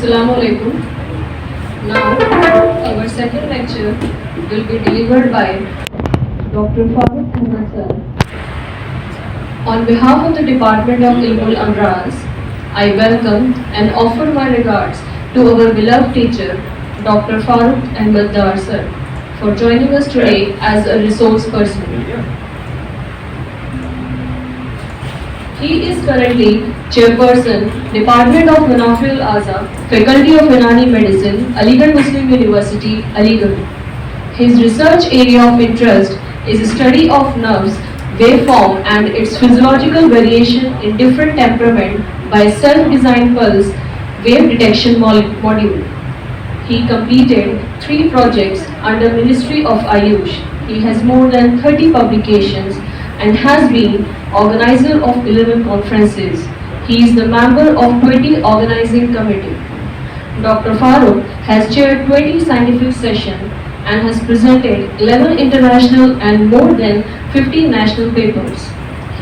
Assalamu alaikum. Now, our second lecture will be delivered by Dr. Farooq Ahmed sir. On behalf of the Department of Ilmul Amraz, I welcome and offer my regards to our beloved teacher, Dr. Farooq Ahmed Dar sir, for joining us today as a resource person. He is currently Chairperson, Department of Manafil Aza, Faculty of Unani Medicine, Aligarh Muslim University, Aligarh. His research area of interest is study of nerves, waveform and its physiological variation in different temperament by self-designed pulse wave detection module. He completed 3 projects under Ministry of Ayush. He has more than 30 publications and has been organizer of 11 conferences. He is the member of 20 organizing committee. Dr. Farooq has chaired 20 scientific sessions and has presented 11 international and more than 50 national papers.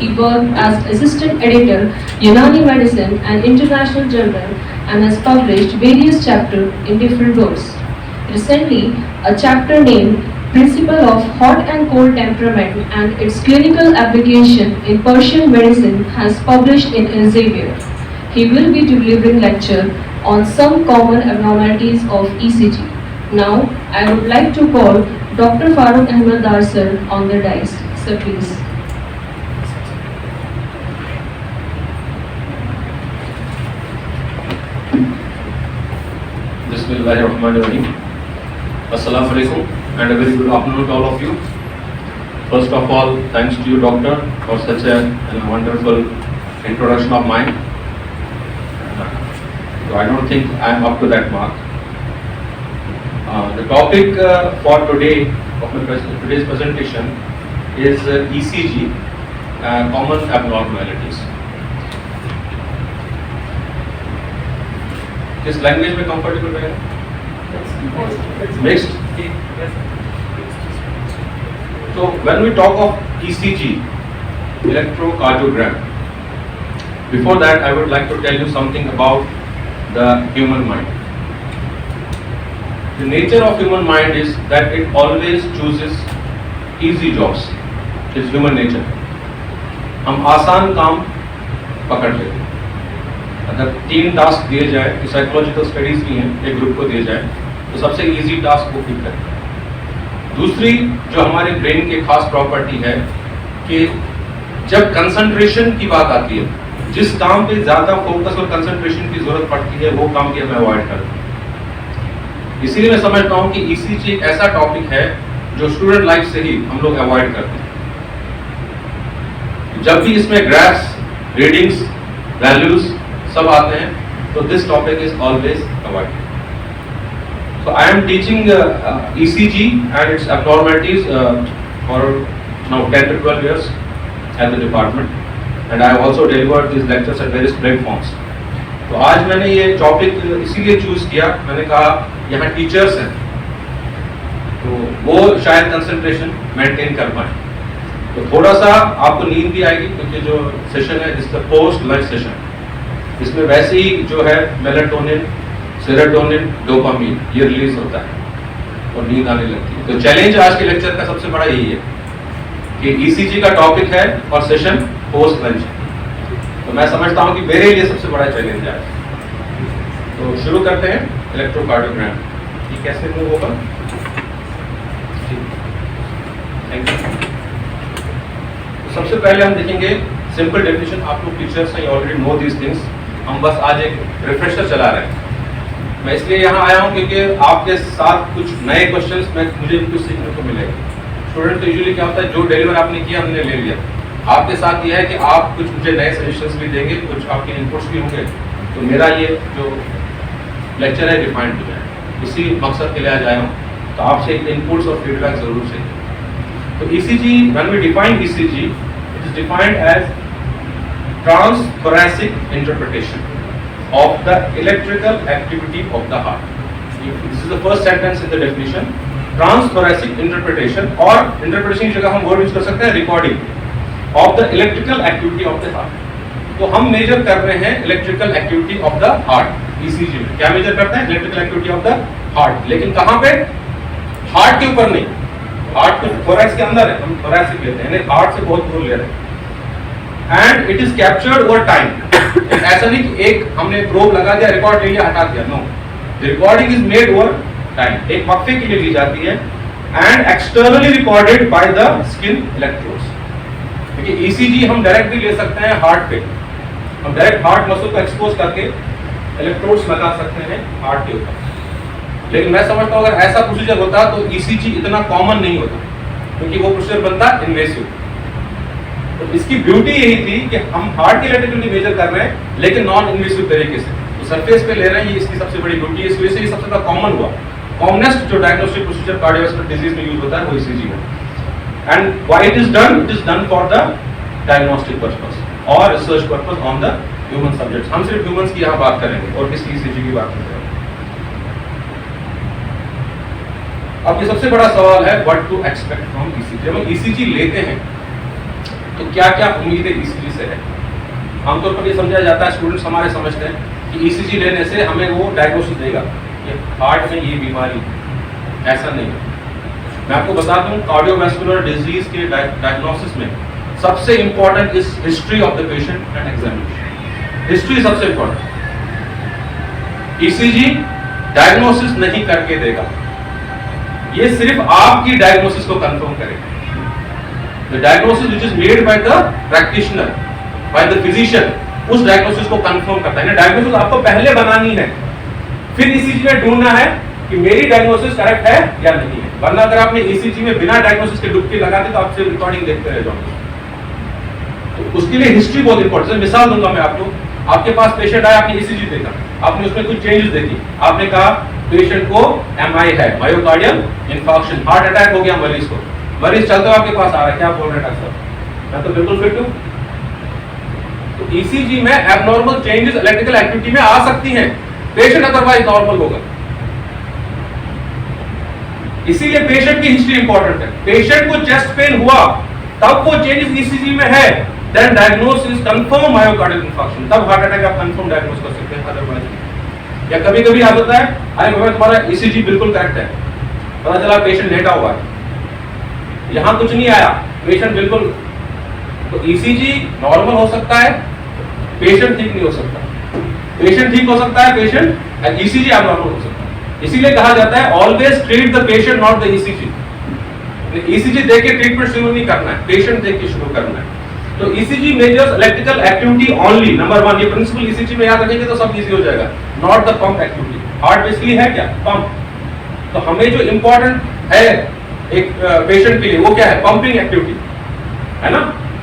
He worked as assistant editor, Unani Medicine and International Journal and has published various chapters in different books. Recently, a chapter named Principle of Hot and Cold Temperament and its Clinical Application in Persian Medicine has published in Elsevier. He will be delivering lecture on some common abnormalities of ECG. Now, I would like to call Dr. Farooq Ahmed Dar sir on the dais. Sir, please. Bismillahirrahmanirrahim. Assalamu alaikum and a very good afternoon to all of you. First of all, thanks to you, Doctor, for such a wonderful introduction of mine. So I don't think I am up to that mark. The topic for today of today's presentation is ECG, common abnormalities. किस language में comfortable रहेगा? Mixed. So when we talk of ECG, electrocardiogram, before that I would like to tell you something about the human mind. The nature of human mind is that it always chooses easy jobs. It's human nature. हम आसान काम पकड़ लेते हैं. अगर 3 task दिए जाए, तो साइकोलॉजिकल स्टडीज भी हैं, एक ग्रुप को दिए जाए तो सबसे इजी टास्क वो पिक करें. दूसरी जो हमारे ब्रेन की खास प्रॉपर्टी है कि जब कंसंट्रेशन की बात आती है, जिस काम पे ज़्यादा फोकस और कंसंट्रेशन की जरूरत पड़ती है वो काम की हमें अवॉइड करते हैं. इसीलिए मैं समझता हूँ कि ECG एक ऐसा टॉपिक है जो स्टूडेंट लाइफ से ही हम लोग अवॉइड करते हैं. जब भी इसमें ग्राफ्स, रीडिंग्स, वैल्यूज सब आते हैं तो this topic is always avoided. So I am teaching ECG and its abnormalities for now 10 to 12 years at the department, and I have also delivered these lectures at various platforms. तो आज मैंने ये topic इसीलिए choose किया, मैंने कहा यहाँ teachers हैं तो वो शायद कंसंट्रेशन मेंटेन कर पाए. तो थोड़ा सा आपको नींद भी आएगी क्योंकि जो सेशन है इस पोस्ट लंच सेशन, इसमें वैसे ही जो है मेलाटोनिन, सेरोटोनिन, डोपामिन ये रिलीज होता है और नींद आने लगती है. तो चैलेंज आज के लेक्चर का सबसे बड़ा यही है कि ECG का टॉपिक है और सेशन पोस्ट लंच. तो मैं समझता हूँ कि मेरे लिए सबसे बड़ा चैलेंज है. तो शुरू करते हैं. इलेक्ट्रोकार्डियोग्राम ये कैसे मूव होगा? Thank you. तो सबसे पहले हम देखेंगे सिंपल डेफिनेशन. आप लोग टीचर्स हैं, ऑलरेडी नो दीज थिंग्स. हम बस आज एक रिफ्रेशर चला रहे हैं. मैं इसलिए यहाँ आया हूँ क्योंकि आपके साथ कुछ नए क्वेश्चंस मुझे कुछ सीखने को मिलेगा. स्टूडेंट तो यूजुअली क्या होता है, जो डिलीवर आपने किया हमने ले लिया. आपके साथ यह है कि आप कुछ मुझे नए सजेशंस भी देंगे, कुछ आपके इनपुट्स भी होंगे. तो मेरा ये जो लेक्चर है डिफाइंड हो जाए, इसी मकसद के लिए आज आया हूँ. तो आपसे इनपुट्स और फीडबैक जरूर चाहिए. तो ECG, when we define ECG, it is defined as transthoracic interpretation of the electrical activity of the heart. This is the first sentence in the definition. Transthoracic interpretation, और interpretation की जगह हम word use कर सकते हैं recording of the electrical activity of the heart. तो हम major कर रहे हैं electrical activity of the heart. ECG में क्या मेजर करता है? Electrical activity of the heart. लेकिन कहां पे? हार्ट के ऊपर नहीं, हार्ट तो थोरैक्स के अंदर है, हम थोरैसिक लेते हैं, हार्ट से बहुत दूर ले रहे हैं। And it is captured over time. ऐसा नहीं कि एक हमने प्रोब लगा दिया, रिकॉर्ड ले लिया, हटा दिया, no, the recording is made over time, एक वक्फे के लिए ली जाती है and externally recorded by the skin electrodes. देखिए ईसीजी हम डायरेक्ट भी ले सकते हैं हार्ट पे, हम डायरेक्ट हार्ट मसल को एक्सपोज करके इलेक्ट्रोड्स लगा सकते हैं हार्ट के ऊपर। लेकिन मैं समझता हूं अगर ऐसा प्रोसीजर होता तो ईसीजी इतना कॉमन नहीं होता, क्योंकि वो प्रोसीजर बनता इन्वेसिव। तो इसकी ब्यूटी यही थी कि हम हार्ट की इलेक्ट्रिसिटी मेजर कर रहे हैं लेकिन नॉन इन्वेसिव तरीके से, तो सरफेस पे ले रहे हैं, ये इसकी सबसे बड़ी ब्यूटी है। इस वजह से ये सबसे ज्यादा कॉमन हुआ। कॉमनेस्ट जो डायग्नोस्टिक प्रोसीजर कार्डियोवास्कुलर डिजीज में यूज होता है वो ईसीजी है। And why it is done for the diagnostic purpose और research purpose on the human subjects. हम सिर्फ ह्यूमंस की यहाँ बात करेंगे और किस ईसीजी की बात करेंगे। अब ये सबसे बड़ा सवाल है what to expect from ECG. जब हम ईसीजी लेते हैं तो क्या क्या उम्मीदें ईसीजी से है? आमतौर पर ये समझा जाता है, स्टूडेंट्स हमारे समझते हैं कि ईसीजी लेने से हमें वो डायग्नोसिस देगा ये हार्ट में ये बीमारी। ऐसा नहीं है। मैं आपको बता दूं कार्डियोवास्कुलर डिजीज के डायग्नोसिस में सबसे important is history of the patient and examination. History सबसे इंपॉर्टेंट। ईसीजी डायग्नोसिस नहीं करके देगा, ये सिर्फ आपकी डायग्नोसिस को कंफर्म करेगा। The diagnosis which is made by the practitioner, by the physician, उस डायग्नोसिस को कंफर्म करता है। डायग्नोसिस आपको पहले बनानी है, फिर ईसीजी में ढूंढना है कि मेरी डायग्नोसिस करेक्ट है या नहीं है। वरना अगर आपने ईसीजी में बिना डायग्नोसिस के डुबकी लगा दी तो आप सिर्फ रिकॉर्डिंग देखते रह जाओगे। तो उसके लिए हिस्ट्री बहुत इंपॉर्टेंट है। मिसाल दूंगा मैं आपको, आपके पास पेशेंट आया, आपने ईसीजी देखा, आपने उसमें कुछ चेंजेस देखी, आपने कहा पेशेंट को एमआई है, मायोकार्डियल इंफार्क्शन, हार्ट अटैक हो गया मरीज को। मरीज चलते हुए आपके पास आ रहा है, क्या बोल रहे हैं डॉक्टर साहब? मैं तो बिल्कुल फिट हूं। तो ईसीजी में एबनॉर्मल चेंजेस इलेक्ट्रिकल एक्टिविटी में आ सकती हैं, पेशेंट अदरवाइज नॉर्मल होगा। इसीलिए पेशेंट की हिस्ट्री इंपॉर्टेंट है। पेशेंट को चेस्ट पेन हुआ तब वो चेंजेस ईसीजी में है, then diagnosis confirm myocardial infarction, तब हार्ट अटैक आप कंफर्म डायग्नोस कर सकते हैं, अदरवाइज। या कभी कभी आप होता है, अरे बाबा तुम्हारा ईसीजी बिल्कुल करेक्ट है, पता चला पेशेंट लेटा हुआ है, यहां कुछ नहीं आया, पेशेंट बिल्कुल। तो ईसीजी नॉर्मल हो सकता है, पेशेंट ठीक नहीं हो सकता। पेशेंट ठीक हो सकता है, पेशेंट ईसीजी एबनॉर्मल हो सकता है। इसीलिए कहा जाता है always treat the patient not the ECG. ECG देख के ट्रीटमेंट शुरू नहीं करना है, पेशेंट देख के शुरू करना है। तो ECG measures electrical activity only, number 1। ये प्रिंसिपल ईसीजी में याद रखेंगे तो सब इजी हो जाएगा, not the pump activity. Heart basically है क्या? पंप। तो हमें जो इंपॉर्टेंट है एक पेशेंट के लिए वो क्या है? पंपिंग एक्टिविटी, है ना।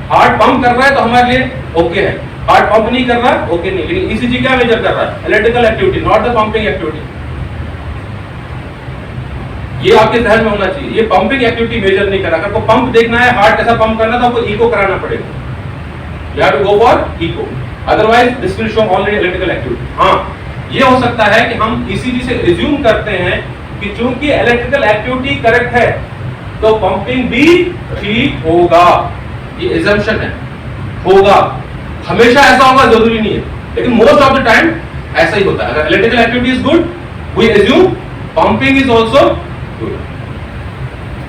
हार्ट पंप कर रहा है तो हमारे लिए ओके है, हार्ट पंप नहीं कर रहा है ओके नहीं। लेकिन ईसीजी क्या मेजर कर रहा है? Electrical activity, not the pumping activity. ये आपके ध्यान में होना चाहिए, ये पंपिंग एक्टिविटी मेजर नहीं कर रहा। अगर आपको पंप देखना है, हार्ट कैसा पंप करना है, तो आपको इको कराना पड़ेगा, you have to go for echo, otherwise this will show only electrical activity। हाँ, ये हो सकता है कि हम ईसीजी से एज्यूम करते हैं कि चूंकि इलेक्ट्रिकल एक्टिविटी करेक्ट है तो पंपिंग भी ठीक होगा, ये एजम्पशन है, होगा। हमेशा ऐसा होगा जरूरी नहीं है, लेकिन मोस्ट ऑफ द टाइम ऐसा ही होता है। अगर electrical activity is good, we assume pumping is also good.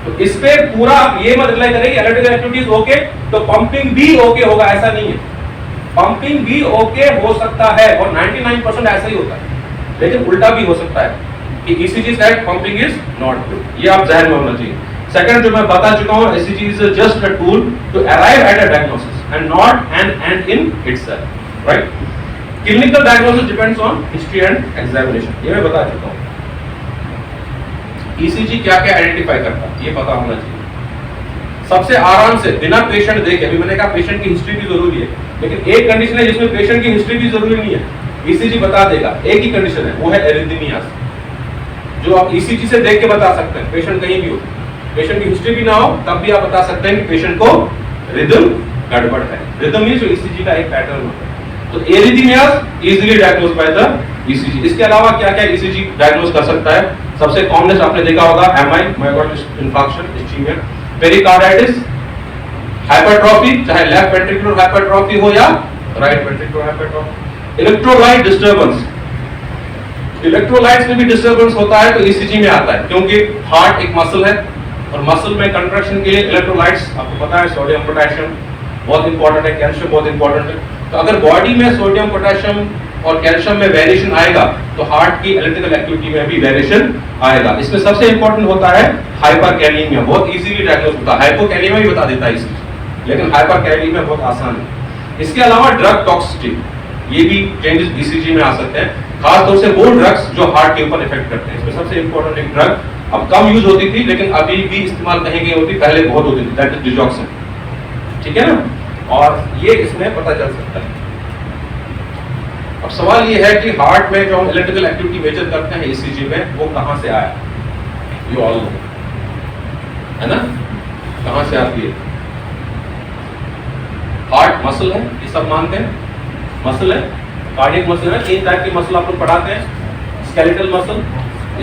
तो इस पे पूरा ये मत रिलाई करें कि इलेक्ट्रिकल एक्टिविटी ओके तो पंपिंग भी ओके होगा, ऐसा नहीं है। पंपिंग भी ओके हो सकता है और 99% ऐसा ही होता है, लेकिन उल्टा भी हो सकता है कि ECG said pumping is not good. ये आप ध्यान में होना चाहिए। सेकंड जो मैं बता चुका हूं, ECG is just a tool to arrive at a diagnosis and not an end in itself, right. Clinical diagnosis depends on history and examination, ये मैं बता चुका हूं। ईसीजी क्या क्या आइडेंटिफाई करता है ये पता होना चाहिए। सबसे आराम से बिना पेशेंट देखे, अभी मैंने कहा पेशेंट की हिस्ट्री भी जरूरी है, लेकिन एक कंडीशन है जिसमें पेशेंट की हिस्ट्री भी जरूरी नहीं है, ईसीजी बता देगा। एक ही कंडीशन है, वो है एरिथमियास, जो आप ईसीजी से देख के बता सकते हैं। पेशेंट कहीं भी हो, पेशेंट की हिस्ट्री भी ना हो, तब भी आप बता सकते हैं कि पेशेंट को रिदम गड़बड़ है। रिदम मींस ईसीजी का एक पैटर्न होता है। तो arrhythmias easily diagnose by the ECG. इसके अलावा क्या क्या ईसीजी डायग्नोज कर सकता है? सबसे कॉमनेस्ट आपने देखा होगा MI, myocardial infarction, ischaemia, pericarditis, hypertrophy, चाहे लेफ्ट वेंट्रिकुलर हाइपरट्रॉफी हो या right ventricular hypertrophy, electrolyte disturbance, electrolytes में भी डिस्टर्बेंस होता है तो ईसीजी में आता है, क्योंकि हार्ट एक मसल है और मसल में कंट्रैक्शन के लिए इलेक्ट्रोलाइट्स आपको पता है, सोडियम पोटेशियम बहुत इंपॉर्टेंट है, कैल्शियम बहुत इंपॉर्टेंट है। तो अगर बॉडी में सोडियम पोटेशियम और कैल्शियम में वेरिएशन आएगा तो हार्ट की इलेक्ट्रिकल एक्टिविटी में भी वेरिएशन आएगा। इसमें सबसे इंपॉर्टेंट होता है हाइपरकैलिमिया, बहुत इजीली डायग्नोस होता है। हाइपोकैलिमिया भी बता देता है इसकी, लेकिन हाइपरकैलिमिया बहुत आसान है। इसके अलावा ड्रग टॉक्सिसिटी, ये भी चेंजेस ईसीजी में आ सकते हैं, खास तौर से वो ड्रग्स जो हार्ट के ऊपर इफेक्ट करते हैं। इसमें सबसे इंपॉर्टेंट एक ड्रग अब कम यूज होती थी लेकिन अभी भी इस्तेमाल कहीं गई होती, पहले बहुत होती थी, दैट इज डिजॉक्सिन। ठीक है ना, और ये इसमें पता चल सकता है। अब सवाल ये है कि हार्ट में जो हम इलेक्ट्रिकल एक्टिविटी मेजर करते हैं ईसीजी में, वो कहां से आया? यू ऑल नो, है ना, कहां से आती है? हार्ट मसल है, ये सब मानते हैं, मसल है, कार्डियक मसल है। 3 टाइप के मसल आप लोग पढ़ाते हैं, skeletal muscle,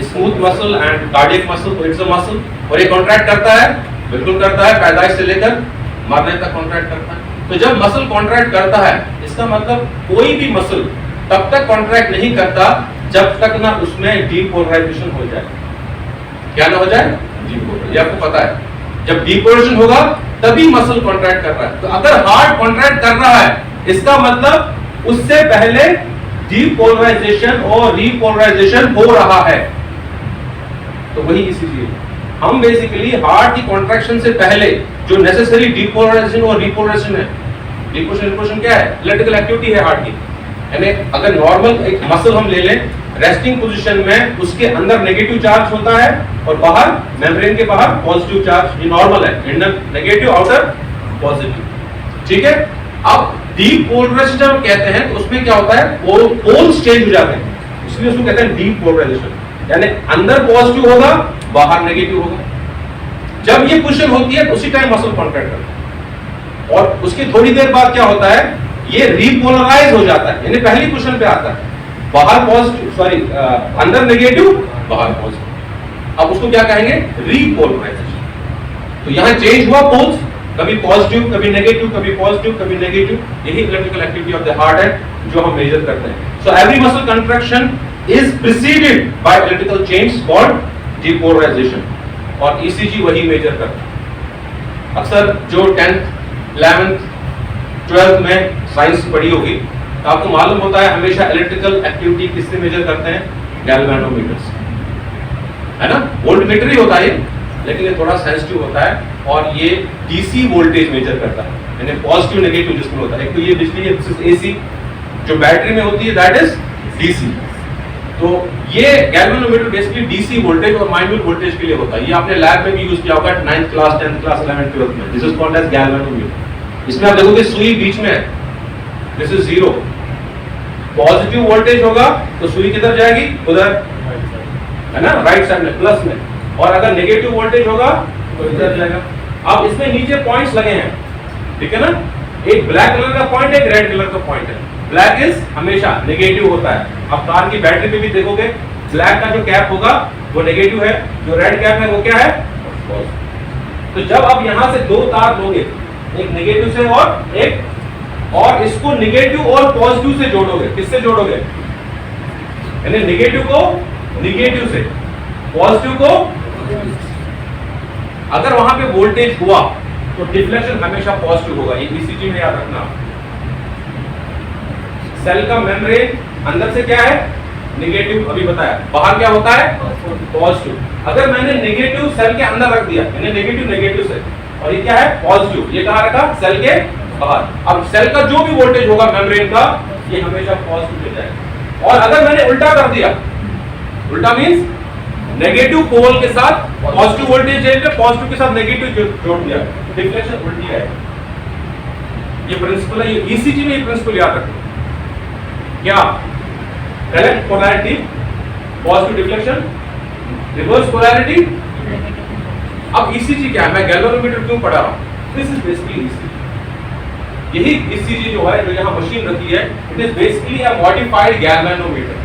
smooth muscle and cardiac muscle. तो इट्स अ मसल, और ये कॉन्ट्रैक्ट करता है, बिल्कुल करता है, पैदाइश से लेकर मरने तक कॉन्ट्रैक्ट करता है। तो जब मसल कॉन्ट्रैक्ट करता है, इसका मतलब कोई भी मसल तब तक कॉन्ट्रैक्ट नहीं करता जब तक ना उसमें डीपोलराइजेशन हो जाए। क्या ना हो जाए? डीपोलराइजेशन। ये आपको पता है, जब डीपोलराइजेशन होगा तभी मसल कॉन्ट्रैक्ट कर रहा है। तो अगर हार्ट कॉन्ट्रैक्ट कर रहा है, इसका मतलब उससे पहले डीपोलराइजेशन और रीपोलराइजेशन हो रहा है। तो वही इसीलिए हम बेसिकली हार्ट की कॉन्ट्रैक्शन से पहले जो नेसेसरी डीपोलराइजेशन और रीपोलराइजेशन है, डीपोलराइजेशन क्या है? इलेक्ट्रिकल एक्टिविटी है हार्ट की। यानी अगर नॉर्मल एक मसल हम ले लें, रेस्टिंग पोजीशन में उसके अंदर नेगेटिव चार्ज होता है और बाहर मेम्ब्रेन के बाहर पॉजिटिव चार्ज, ये नॉर्मल है, इंनर नेगेटिव आउटर पॉजिटिव। ठीक है, अब डीपोलराइजेशन जब कहते हैं तो उसमें क्या होता है? पोल्स चेंज हो जाते हैं, इसलिए उसको कहते हैं डीपोलराइजेशन। यानी अंदर पॉजिटिव होगा, बाहर नेगेटिव होगा। जब ये पोजीशन होती है तो उसी टाइम मसल कॉन्ट्रैक्ट करता है, और उसकी थोड़ी देर बाद क्या होता है? ये रीपोलराइज हो जाता है, यानी पहली पोजीशन पे आता है, बाहर पॉजिटिव, अंदर नेगेटिव, बाहर पॉजिटिव। अब उसको क्या कहेंगे? रीपोलराइजेशन। तो यहां चेंज हुआ पोल्स, कभी पॉजिटिव, कभी नेगेटिव, कभी पॉजिटिव, कभी नेगेटिव। यही electrical activity of the heart है जो हम मेजर करते हैं। So every muscle contraction is preceded by electrical change called depolarisation, और ईसीजी वही मेजर करता है। अक्सर जो 10th, 11th, 12th में साइंस पढ़ी होगी तो आपको मालूम होता है हमेशा इलेक्ट्रिकल एक्टिविटी किससे मेजर करते हैं? गैल्वेनोमीटर से, है ना। वोल्टमीटर ही होता है ये, लेकिन ये थोड़ा सेंसिटिव होता है और ये डीसी वोल्टेज मेजर करता है, यानी पॉजिटिव नेगेटिव जिसमें होता है। एक तो ये बिजली है, दिस इज एसी, जो बैटरी में होती है दैट इज डीसी। तो ये गैल्वेनोमीटर बेसिकली डीसी वोल्टेज और माइन्यूट वोल्टेज के लिए होता है। ये आपने लैब में भी यूज किया होगा 9th class, 10th class, 11th, 12th में। This is called as galvanometer. इसमें आप देखोगे सुई बीच में है, दिस इज 0। पॉजिटिव वोल्टेज होगा तो सुई किधर जाएगी? उधर, है ना, राइट साइड में, प्लस में। और अगर नेगेटिव वोल्टेज होगा तो इधर जाएगा। अब इसमें नीचे पॉइंट्स लगे हैं, ठीक है ना, एक ब्लैक कलर का पॉइंट है, एक रेड कलर का पॉइंट है। ब्लैक इज हमेशा नेगेटिव होता है। अब कार की बैटरी पे भी देखोगे ब्लैक का जो कैप होगा वो नेगेटिव है, जो रेड कैप है वो क्या है? तो जब आप यहां से 2 तार लोगे, एक नेगेटिव से और एक, और इसको नेगेटिव और पॉजिटिव से जोड़ोगे, किससे जोड़ोगे? यानी नेगेटिव को नेगेटिव से, पॉजिटिव को। अगर वहां पे वोल्टेज हुआ तो डिफ्लेक्शन हमेशा पॉजिटिव होगा, ये ईसीजी में याद रखना। सेल का मेम्ब्रेन अंदर से क्या है? नेगेटिव, अभी बताया, बाहर क्या होता है? पॉजिटिव। अगर मैंने नेगेटिव सेल के अंदर रख दिया, यानी नेगेटिव नेगेटिव से, और ये क्या है? पॉजिटिव, ये कहां रखा? सेल के बाहर। अब सेल का जो भी वोल्टेज होगा मेम्ब्रेन का, ये हमेशा पॉजिटिव ले जाएगा। और अगर मैंने उल्टा कर दिया, उल्टा मींस नेगेटिव पोल के साथ पॉजिटिव वोल्टेज है, पॉजिटिव के साथ नेगेटिव जोड़ दिया, डिफ्लेक्शन उल्टी है। ये प्रिंसिपल है, ये ईसीजी में ये प्रिंसिपल याद रखना। क्या? Correct polarity, positive deflection, reverse polarity. अब ईसीजी क्या है? मैं गैल्वेनोमीटर क्यों पढ़ा रहा हूं? This is basically ECG. यही ईसीजी जो है, जो यहां मशीन रखी है, it is basically a modified galvanometer.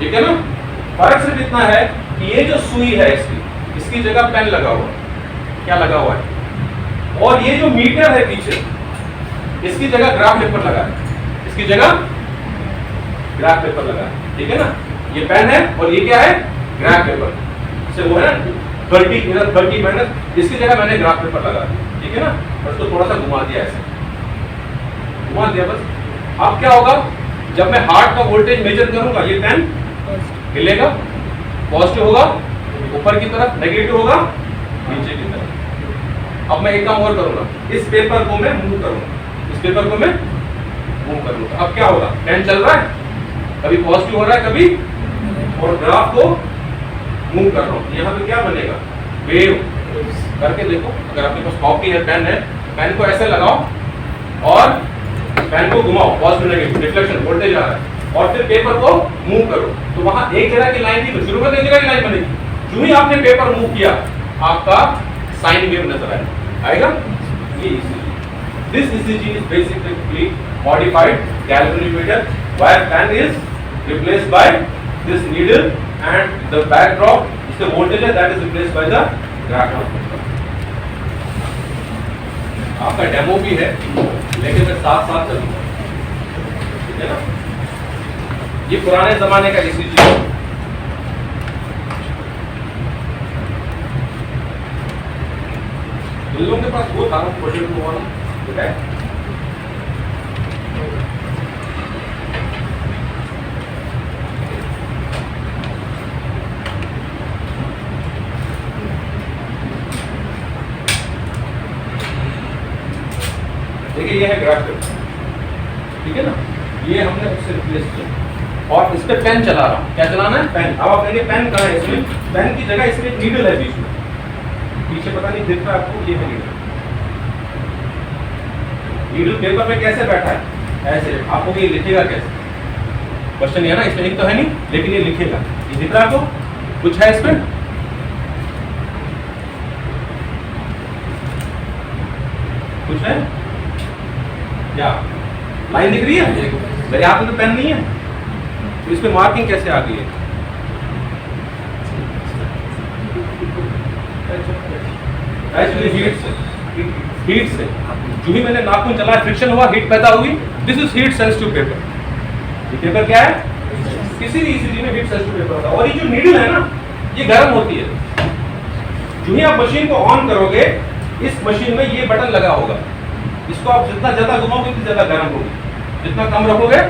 ठीक है ना। फर्क सिर्फ इतना है कि ये जो सुई है इसकी जगह पेन लगा हुआ है, क्या लगा हुआ है, और ये जो मीटर है पीछे, इसकी जगह ग्राफ पेपर लगा है, इसकी जगह ग्राफ पेपर लगा है, ठीक है ना। ये पेन है और ये क्या है, ग्राफ पेपर। इससे वो है ना 30 इधर 30 माइनस, इसकी जगह मैंने ग्राफ पेपर लगा, ठीक है ना। और उसको थोड़ा सा घुमा दिया, ऐसे घुमा दिया बस। अब क्या होगा, जब मैं हार्ट का वोल्टेज मेजर करूंगा, ये पेन हिलेगा, पॉजिटिव होगा ऊपर की तरफ, नेगेटिव होगा नीचे की तरफ। अब मैं एक काम और करूंगा, इस पेपर को मैं मूव करूंगा, इस पेपर को मैं मूव करूंगा। अब क्या होगा, पेन चल रहा है, कभी पॉजिटिव हो रहा है कभी, और ग्राफ को मूव कर रहा हूं। यहाँ पे क्या बनेगा, वेव करके देखो। अगर आपके पास कॉपी है, पेन है, पेन को ऐसे लगाओ और पेन को घुमाओ, पॉजिटिव नेगेटिव रिफ्लेक्शन वोल्टेज आ रहा है, और फिर पेपर को मूव करो, तो वहां एक जगह की लाइन थी, शुरू में एक जगह की लाइन बनेगी। जो ही आपने पेपर मूव किया, आपका साइन वेव नजर आएगा। ये ECG, this ECG is basically modified galvanometer where pen is replaced by this needle and the backdrop, इसके voltage है, that is replaced by the graph. आपका डेमो भी है, लेकिन मैं साथ साथ चलूंगा, ठीक है ना। ये पुराने जमाने का ECG है। इन लोगों के पास वो था प्रोजेक्ट को वाला, ठीक है। देखिए ये है ग्राफ पेपर, ठीक है ना। ये हमने उससे रिप्लेस किया और इस पे पेन चला रहा हूं। क्या चलाना है, पेन। अब आप कहेंगे पेन कहाँ है, इसमें पेन की जगह इसमें नीडल है बीच में, पीछे पता नहीं दिख रहा है आपको, ये है नीडल। नीडल पेपर पे कैसे बैठा है, ऐसे। आपको ये लिखेगा कैसे, क्वेश्चन ये है ना, इसमें लिख तो है नहीं, लेकिन ये लिखेगा। ये दिख रहा है आपको, कुछ है इसमें, कुछ है क्या, लाइन दिख रही है, मेरे हाथ में तो पेन नहीं है, तो इस पे मार्किंग कैसे आ गई है। हीट से जो भी मैंने नाखून चलाया, फ्रिक्शन हुआ, हीट पैदा हुई, this is heat sensitive paper. ये पेपर क्या है, किसी भी ECG में हीट सेंसिटिव पेपर होता है। और ये जो नीडल है ना, ये गर्म होती है। जो ही आप मशीन को ऑन करोगे, इस मशीन में ये बटन लगा होगा, इसको आप जितना ज्यादा घुमाओगे उतनी ज्यादा गर्म होगी, जितना कम रखोगे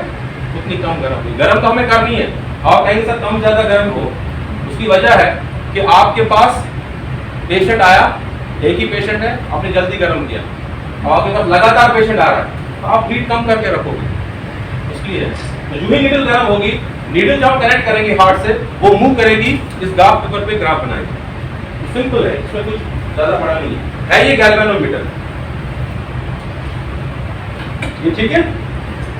उतनी कम गर्म होगी। गर्म तो हमें करनी है, आप कहेंगे सर कम ज्यादा गर्म हो, उसकी वजह है कि आपके पास पेशेंट आया, एक ही पेशेंट है, आपने जल्दी गर्म किया, और आपके पास लगातार पेशेंट आ रहा है, तो आप हीट कम करके रखोगे, इसलिए। तो जो ही नीडल गर्म होगी, नीडल जब कनेक्ट करेंगे हार्ट से, वो मूव करेगी, इस ग्राफ पेपर पे ग्राफ बनाएगी। सिंपल है, इसमें कुछ ज्यादा बड़ा नहीं है। ये गैल्वेनोमीटर, ये ठीक है।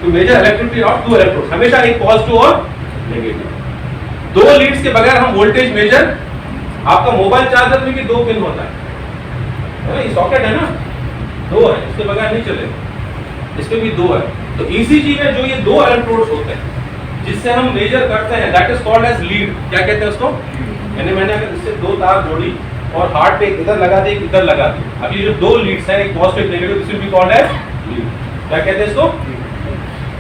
तो measure electricity of two electrodes, हमेशा एक पॉजिटिव और नेगेटिव। दो लीड्स के बगैर हम वोल्टेज मेजर, आपका मोबाइल चार्जर में भी दो पिन होता है ना, ये सॉकेट है ना, दो है, इसके बगैर नहीं चलेगा, इसके भी दो है। तो ECG में जो ये दो इलेक्ट्रोड्स होते हैं, जिससे हम मेजर करते हैं, that is called as lead. क्या कहते हैं उसको, यानी मैंने अगर इससे दो तार जोड़ी और हार्ट पे इधर लगा दी, इधर लगा दी, अब ये जो दो लीड्स हैं, एक positive negative, this will be called as lead. क्या कहते हैं इसको,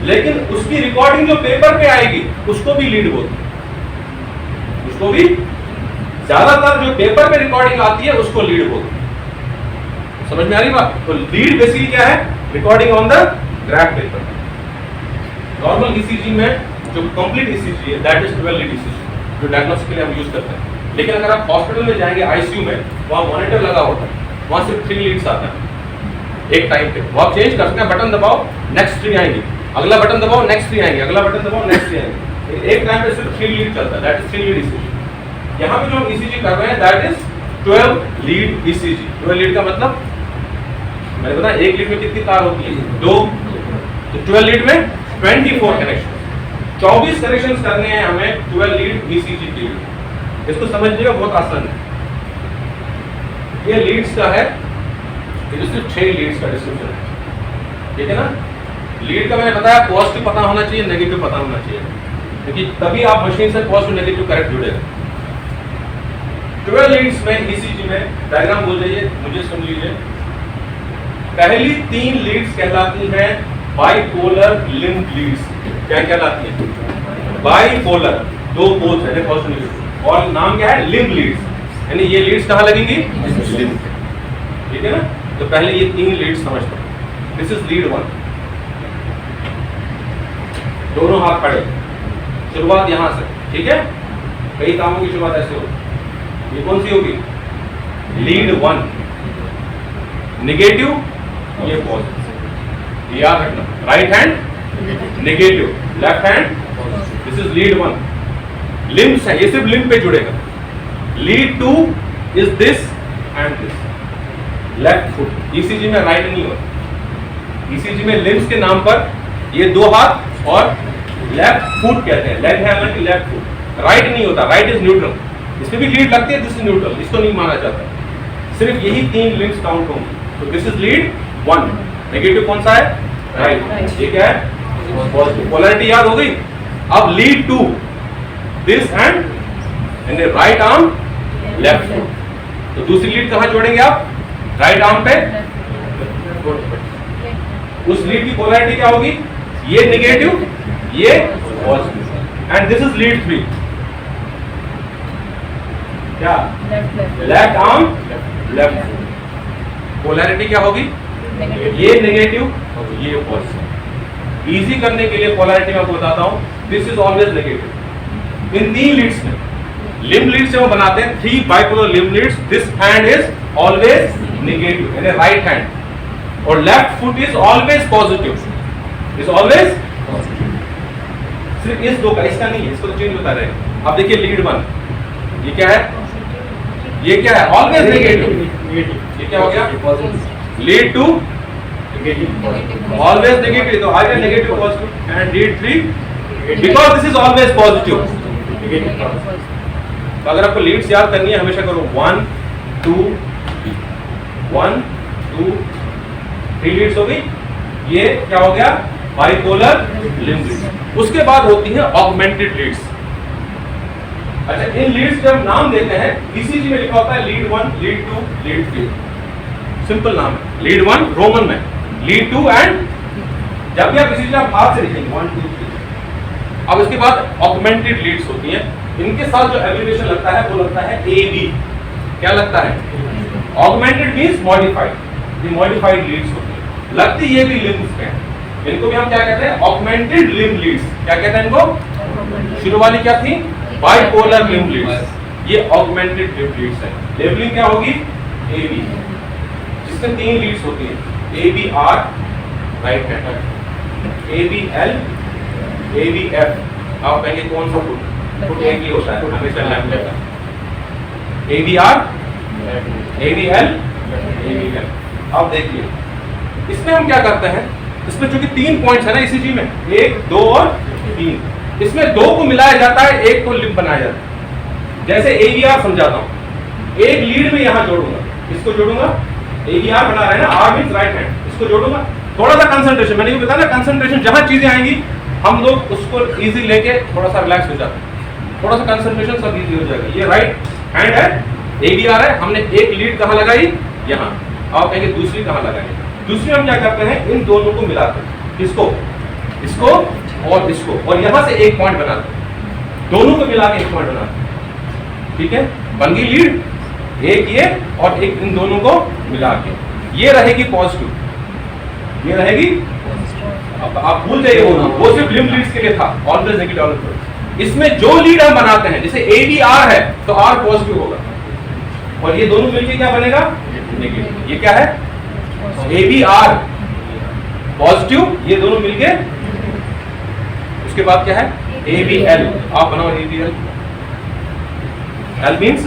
लेकिन उसकी रिकॉर्डिंग जो पेपर पे आएगी, उसको भी लीड बोलते हैं, उसको भी। ज्यादातर जो पेपर पे रिकॉर्डिंग आती है, उसको लीड बोलते हैं। समझ में आ रही बात। तो लीड बेसिकली क्या है, recording on the graph paper. Normal ECG में जो कंप्लीट ECG है, दैट इज 12 लीड ECG, जो डायग्नोस्टिक के लिए हम यूज करते हैं। लेकिन अगर आप हॉस्पिटल में जाएंगे, ICU में, वहां मॉनिटर लगा होता है, वहां सिर्फ 3 लीड्स आते हैं एक टाइम पे। वो आप चेंज कर सकते हैं, बटन दबाओ नेक्स्ट 3 आएंगे, अगला बटन दबाओ नेक्स्ट 3 आएंगे, अगला बटन दबाओ नेक्स्ट 3 आएंगे। एक टाइम पे सिर्फ 3 लीड चलता है, दैट इज 3 लीड ECG। यहाँ पे जो हम ECG कर रहे हैं, that is 12 lead ECG। 12 lead का मतलब मैंने बताया, एक लीड में कितनी तार होती है, 2। तो 12 लीड में 24 कनेक्शन, 24 कनेक्शन करने हैं हमें 12 लीड ECG के लिए। इसको समझिएगा, बहुत आसान है। ये लीड्स का है, ये सिर्फ 6 लीड्स का डिस्क्रिप्शन है, ठीक है ना। लीड का मैंने बताया, पॉजिटिव पता होना चाहिए, नेगेटिव पता होना चाहिए, क्योंकि तभी आप मशीन से पॉजिटिव नेगेटिव करेक्ट जुड़ेगा। 12 लीड्स में ECG में डायग्राम बोल जाइए, मुझे सुन लीजिए। पहली 3 लीड्स कहलाती हैं बाइपोलर लिंक लीड्स। क्या कहलाती है, बाइपोलर, दो पोल्स है पॉजिटिव, और नाम क्या है, लिम्ब लीड्स, यानी ये लीड्स कहाँ लगेंगी, ठीक है ना। तो पहले ये 3 लीड्स समझते हैं। दिस इज लीड 1, दोनों हाथ खड़े, शुरुआत यहां से, ठीक है। कई कामों की शुरुआत ऐसे होगी। ये कौन सी होगी, लीड 1, नेगेटिव, ये पॉजिटिव, याद रखना। Right hand negative, left hand, this is lead 1। Limbs है, ये सिर्फ लिम्ब पे जुड़ेगा। Lead 2 is this and this, left foot. ECG में राइट नहीं होता, ईसीजी में लिम्ब्स के नाम पर ये 2 हाथ और लेफ्ट फुट कहते हैं, लेग है हालांकि लेफ्ट फुट, राइट नहीं होता, राइट इज न्यूट्रल। इसमें भी लीड लगती है, दिस इज न्यूट्रल, इसको नहीं माना जाता। सिर्फ यही 3 लिम्ब्स काउंट होंगे। तो दिस इज लीड 1, नेगेटिव कौन सा है, राइट, ये क्या है, पॉजिटिव। पोलैरिटी याद हो गई। अब lead 2, this and right arm left foot. तो दूसरी लीड कहां जोड़ेंगे आप, राइट आर्म पे। उस लीड की पोलैरिटी क्या होगी, ये नेगेटिव, ये positive. And this is lead 3, क्या, left arm left foot. Polarity क्या होगी, ये नेगेटिव, ये पॉजिटिव। इजी करने के लिए पोलैरिटी मैं आपको बताता हूं, दिस इज ऑलवेज नेगेटिव। इन 3 लीड्स में, लिम्ब लीड्स वो बनाते हैं 3 bipolar limb leads, this hand is always negative, यानी राइट हैंड, और left foot is always positive, is always positive. सिर्फ इस 2 का, इसका नहीं है, इसको तो चेंज होता रहेगा। अब देखिए लीड 1, ये क्या है, ये क्या है, ऑलवेज नेगेटिव। ये क्या हो गया, लीड 2 ऑलवेज नेगेटिव, तो आ गया negative positive. And lead 3 because this is always positive. तो अगर आपको लीड्स याद करनी है, हमेशा करो 1 2 1 2 3 लीड्स हो गई। ये क्या हो गया, बाइपोलर लिम्ब लीड्स। उसके बाद होती है ऑगमेंटेड लीड्स। अच्छा, इन लीड्स के हम नाम देते हैं, ईसीजी में लिखा होता है लीड 1, लीड 2, लीड 3, सिंपल नाम है। लीड 1 रोमन में, लीड 2 एंड, जब भी आप ईसीजी आप हाथ से लिखेंगे 1 2 3। अब इसके बाद ऑगमेंटेड लीड्स होती हैं, इनके साथ जो एब्रिविएशन लगता है वो लगता है एबी। क्या लगता है, ऑगमेंटेड मींस मॉडिफाइड। ये मॉडिफाइड लीड्स होती है, लगती ये भी लिम्ब्स पे हैं। इनको भी हम क्या कहते हैं, ऑगमेंटेड लिम्ब लीड्स। क्या कहते हैं इनको, शुरू वाली क्या थी, बाइपोलर लिम्ब लीड्स, ये ऑगमेंटेड लिम्ब लीड्स है। लेबलिंग क्या होगी, एबी, जिसमें 3 लीड्स होती है, AV R right hand, AV L, AV F. आप कहेंगे कौन सा फुट एक ही होता है, हमेशा लेफ्ट होता है। AV R, AV L, AV L. अब देखिए इसमें हम क्या करते हैं, इसमें जो कि 3 पॉइंट्स है ना ईसीजी में, 1 2 और 3, इसमें 2 को मिलाया जाता है, 1 को लिंक बनाया जाता है। जैसे एबीआर समझाता हूं, एक लीड में यहां जोड़ूंगा, इसको जोड़ूंगा, एबीआर बना रहे हैं ना, आर मींस राइट हैंड, इसको जोड़ूंगा। थोड़ा सा कंसंट्रेशन, मैंने ये बताया ना, कंसंट्रेशन जहां चीजें आएंगी हम लोग उसको इजी लेके थोड़ा सा रिलैक्स हो जाते हैं, थोड़ा सा कंसंट्रेशन सब इजी हो जाएगा। ये राइट हैंड है, एबीआर है, हमने एक लीड कहां लगाई, यहां। आप कहेंगे दूसरी कहां लगाई, दूसरी हम क्या करते हैं, इन दोनों को मिलाते हैं, इसको इसको और इसको, और यहां से एक पॉइंट बनाते हैं, दोनों को मिला के एक पॉइंट बनाते हैं। ठीक है, बन गई लीड, एक ये और एक इन दोनों को मिला के, ये रहेगी पॉजिटिव, ये रहेगी। अब आप भूल जाइए वो सिर्फ लिम्ब लीड्स के लिए था, ऑलवेज नेगेटिव ऑलवेज। इसमें जो लीड हम बनाते हैं, जैसे एबीआर है तो आर पॉजिटिव होगा, और ये दोनों मिलके क्या बनेगा, नेगेटिव। ये क्या है, एबीआर पॉजिटिव, ये दोनों मिलके, उसके बाद क्या है, एबीएल। आप बनाओ एबीएल, एल मींस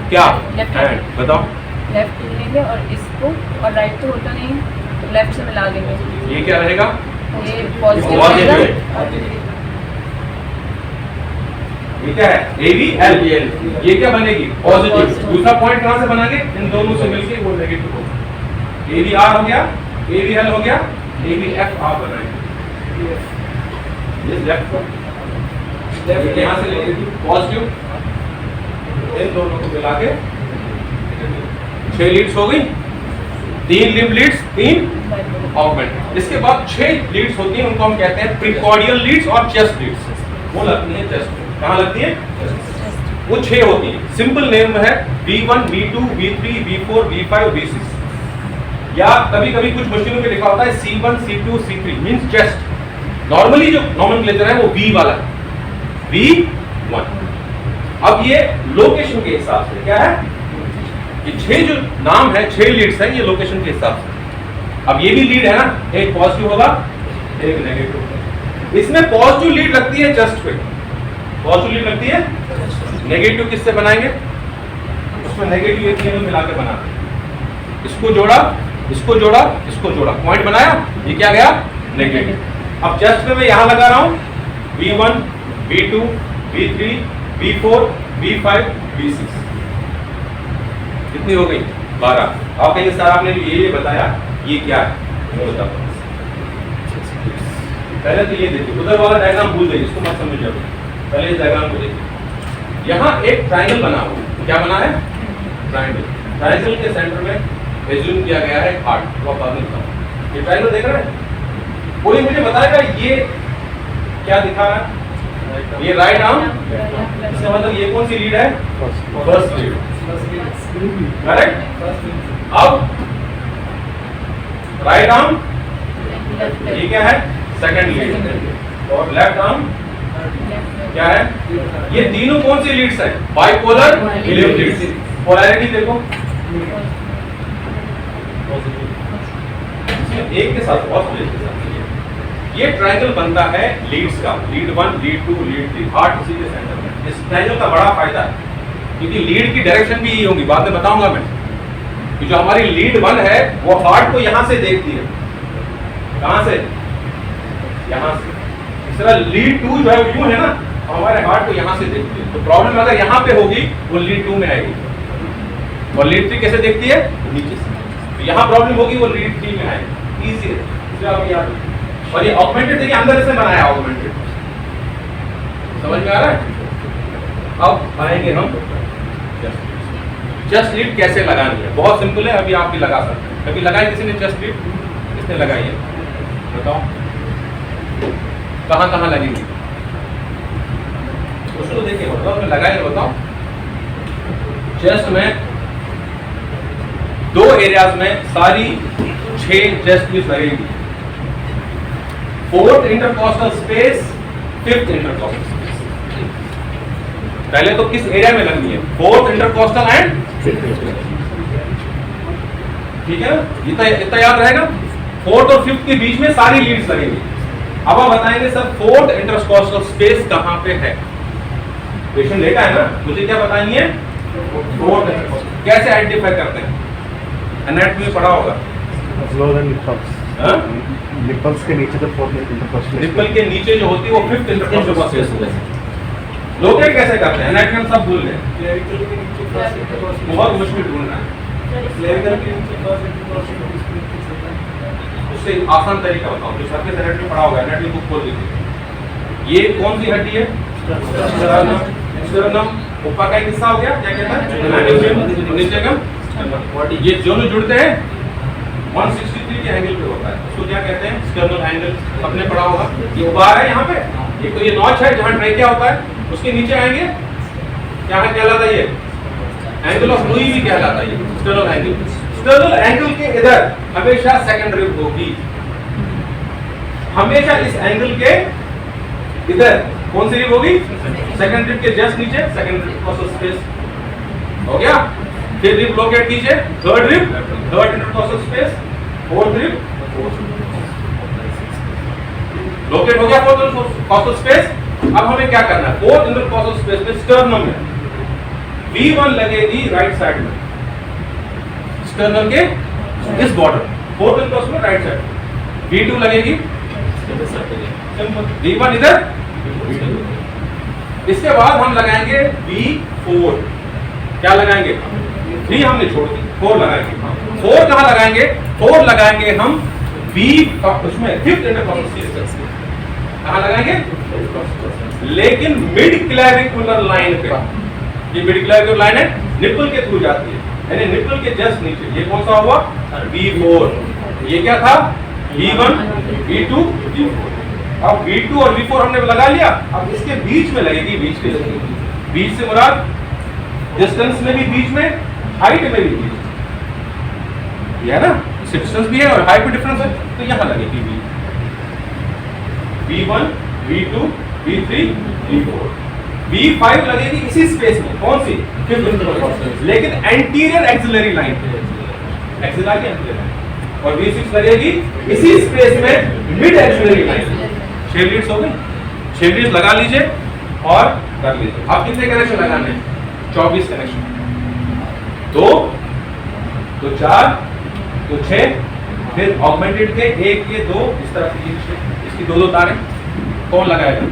क्या, हैंड, बताओ। लेफ्ट लेंगे और इसको, और राइट तो होता नहीं है, तो लेफ्ट से मिला देंगे। ये क्या रहेगा, ये पॉजिटिव पॉजिटिव। रहेगा। ये क्या है, एबीएल, ये क्या बनेगी, पॉजिटिव। दूसरा पॉइंट कहां से बनाएंगे, इन दोनों से मिलके वो नेगेटिव होगा। एबीआर हो गया, एबीएल हो गया, एबीएफ आप बनाएंगे, ये लेफ्ट यहां से लेंगे पॉजिटिव, इन दोनों को मिला के 6 लीड्स हो गई, 3 लिम्ब लीड्स, 3 ऑगमेंट। इसके बाद 6 लीड्स होती हैं, उनको हम कहते हैं प्रीकॉर्डियल लीड्स और चेस्ट लीड्स। वो लगती है चेस्ट में। कहाँ लगती है? वो 6 होती है। सिंपल नेम है V1, V2, V3, V4, V5, V6। या कभी कभी कुछ मशीनों में लिखा होता है C1, C2, C3 means chest. Normally जो नॉमेनक्लेचर है वो V वाला है, V1। अब ये लोकेशन के हिसाब से क्या है, ये 6 जो नाम है, 6 लीड्स हैं, ये लोकेशन के हिसाब से। अब ये भी लीड है ना, एक पॉजिटिव होगा एक नेगेटिव। इसमें पॉजिटिव लीड लगती है चेस्ट पे, पॉजिटिव लीड लगती है। नेगेटिव किससे बनाएंगे? उसमें नेगेटिव एक तीनों मिला के बनाते हैं। इसको जोड़ा, इसको जोड़ा, इसको जोड़ा, पॉइंट बनाया, ये क्या गया? नेगेटिव। अब चेस्ट में मैं यहां लगा रहा हूं V1, V2, V3, V4, V5, V6। कितनी हो गई? 12। आप कहिए सर आपने ये बताया, ये क्या है? मैं बताता हूं। पहले तो ये देखिए, उधर वाला डायग्राम भूल जाइए, इसको मत समझिए। पहले इस डायग्राम को देखिए। यहाँ एक ट्रायंगल बना हुआ, क्या बना है? ट्रायंगल। ट्रायंगल के सेंटर में एज्यूम किया गया है हार्ट। वो बाद में बताऊं। ये ट्रायंगल देख रहे हैं? कोई मुझे बताएगा ये क्या दिखा रहा है? ये राइट आर्म, इसका मतलब ये कौन सी लीड है? First lead, correct. अब राइट आर्म, ये क्या है? Second lead. और लेफ्ट आर्म क्या है? ये तीनों कौन सी लीड्स है? Bipolar electric leads. पोलैरिटी देखो, एक के साथ पॉजिटिव के साथ ये ट्रायंगल बनता है लीड्स का, लीड 1, लीड 2, लीड 3, हार्ट इसी के सेंटर में। इस ट्रायंगल का बड़ा फायदा है क्योंकि लीड की डायरेक्शन भी यही होगी, बाद में बताऊंगा मैं। कि जो हमारी लीड 1 है वो हार्ट को यहां से देखती है। कहां से? यहां से। इस तरह लीड 2 जो है वो यूं है ना, हमारे हार्ट को यहां से देखती है। तो प्रॉब्लम अगर यहां पे होगी वो लीड 2 में आएगी। और लीड 3 कैसे देखती है? नीचे से। तो यहां प्रॉब्लम होगी वो लीड 3 में आएगी। इजी है, इसलिए आप याद। और ये ऑगमेंटेड देखिए, अंदर से बनाया ऑगमेंटेड। समझ में आ रहा है? अब आएंगे हम चेस्ट लीड कैसे लगानी है। बहुत सिंपल है, अभी आप भी लगा सकते हैं। कभी लगाई किसी ने चेस्ट लीड? किसने लगाई है? बताओ कहां कहां लगेंगी? उसको देखिए, मतलब लगाए बताओ। चेस्ट में 2 एरियाज में सारी 6 चेस्ट लीड्स लगेंगी। 4th intercostal space, 5th intercostal space. पहले तो किस एरिया में लगनी है? 4th इंटरकॉस्टल एंड, ठीक है, इतना याद रहेगा। 4th और 5th के बीच में सारी लीड्स लगेंगी। अब आप बताएंगे सर 4th इंटरकॉस्टल स्पेस कहां पे है? पेशेंट देखा है ना, मुझे क्या बतानी है? 4th intercostal. कैसे आइडेंटिफाई करते हैं? एनाटॉमी में पढ़ा होगा। निपल्स के नीचे तो 4th इंटरकॉस्टल, निपल के नीचे जो होती है वो 5th इंटरकॉस्टल स्पेस होती है। लोकेट कैसे करते हैं? एनाटॉमी सब भूल गए, बहुत मुश्किल ढूंढना है। उससे आसान तरीका बताओ, जो सर्फेस एनाटॉमी पढ़ा होगा, एनाटॉमी बुक खोल दीजिए। ये कौन सी हड्डी है? स्टर्नम। ऊपर का एक हिस्सा हो गया, क्या कहता है? नीचे का। ये दोनों जुड़ते हैं 163 के एंगल पे होता है, उसको क्या कहते हैं? Sternal angle. सबने पढ़ा होगा। ये उबार है यहाँ पे, एक तो ये नॉच है जहाँ ट्रैकिया होता है, उसके नीचे आएंगे क्या है, कहलाता है ये एंगल ऑफ लुई भी कहलाता है, ये स्टर्नल एंगल। स्टर्नल एंगल के इधर हमेशा सेकंड रिब होगी, हमेशा इस एंगल के इधर कौन सी रिब होगी? सेकंड रिब के जस्ट नीचे सेकंड रिब कॉस्टल स्पेस हो गया। फिर रिब लोकेट कीजिए, third rib, third intercostal space, fourth rib, locate हो गया फोर्थ इंटरकॉस्टल स्पेस। अब हमें क्या करना है? फोर्थ इंटरकॉस्टल स्पेस में स्टर्नम में V1 लगेगी राइट साइड में, स्टर्नम के इस बॉर्डर, फोर्थ इंटरकॉस्टल में राइट साइड। V2 लगेगी V1 इधर। इसके बाद हम लगाएंगे V4। क्या लगाएंगे? 3 हमने छोड़ दी, 4 लगाएंगे। 4 कहां लगाएंगे? 4 लगाएंगे हम V उसमें 5th इंटरकॉस्टल स्पेस। कहां लगाएंगे? लेकिन मिड क्लैविकुलर लाइन पे। ये मिड क्लैविकुलर लाइन है, निप्पल के थ्रू जाती है, यानी निप्पल के जस्ट नीचे। ये कौन सा हुआ? V4। ये क्या था? V1, V2, V4। अब V2 और V4 हमने लगा लिया, अब इसके बीच में लगेगी, बीच में लगेगी। बीच से मुराद डिस्टेंस में भी बीच में, हाइट में भी बीच में, ये है ना, डिस्टेंस भी है और हाइट भी डिफरेंस है, तो यहाँ लगेगी V1, V2, V3, V4, V5 लगेगी इसी स्पेस में, कौन सी, लेकिन एंटीरियर एक्सिलरी लाइन, और V6 लगेगी इसी स्पेस में मिड एक्सिलरी लाइन। 6 लीड्स हो गई, 6 लीड्स लगा लीजिए और कर लीजिए। आप कितने कनेक्शन लगाने हैं? 24 कनेक्शन, 2 तो 4 तो 6, फिर ऑगमेंटेड के 1 ये 2, इस तरह से इसकी 2 तारें कौन लगाएगा?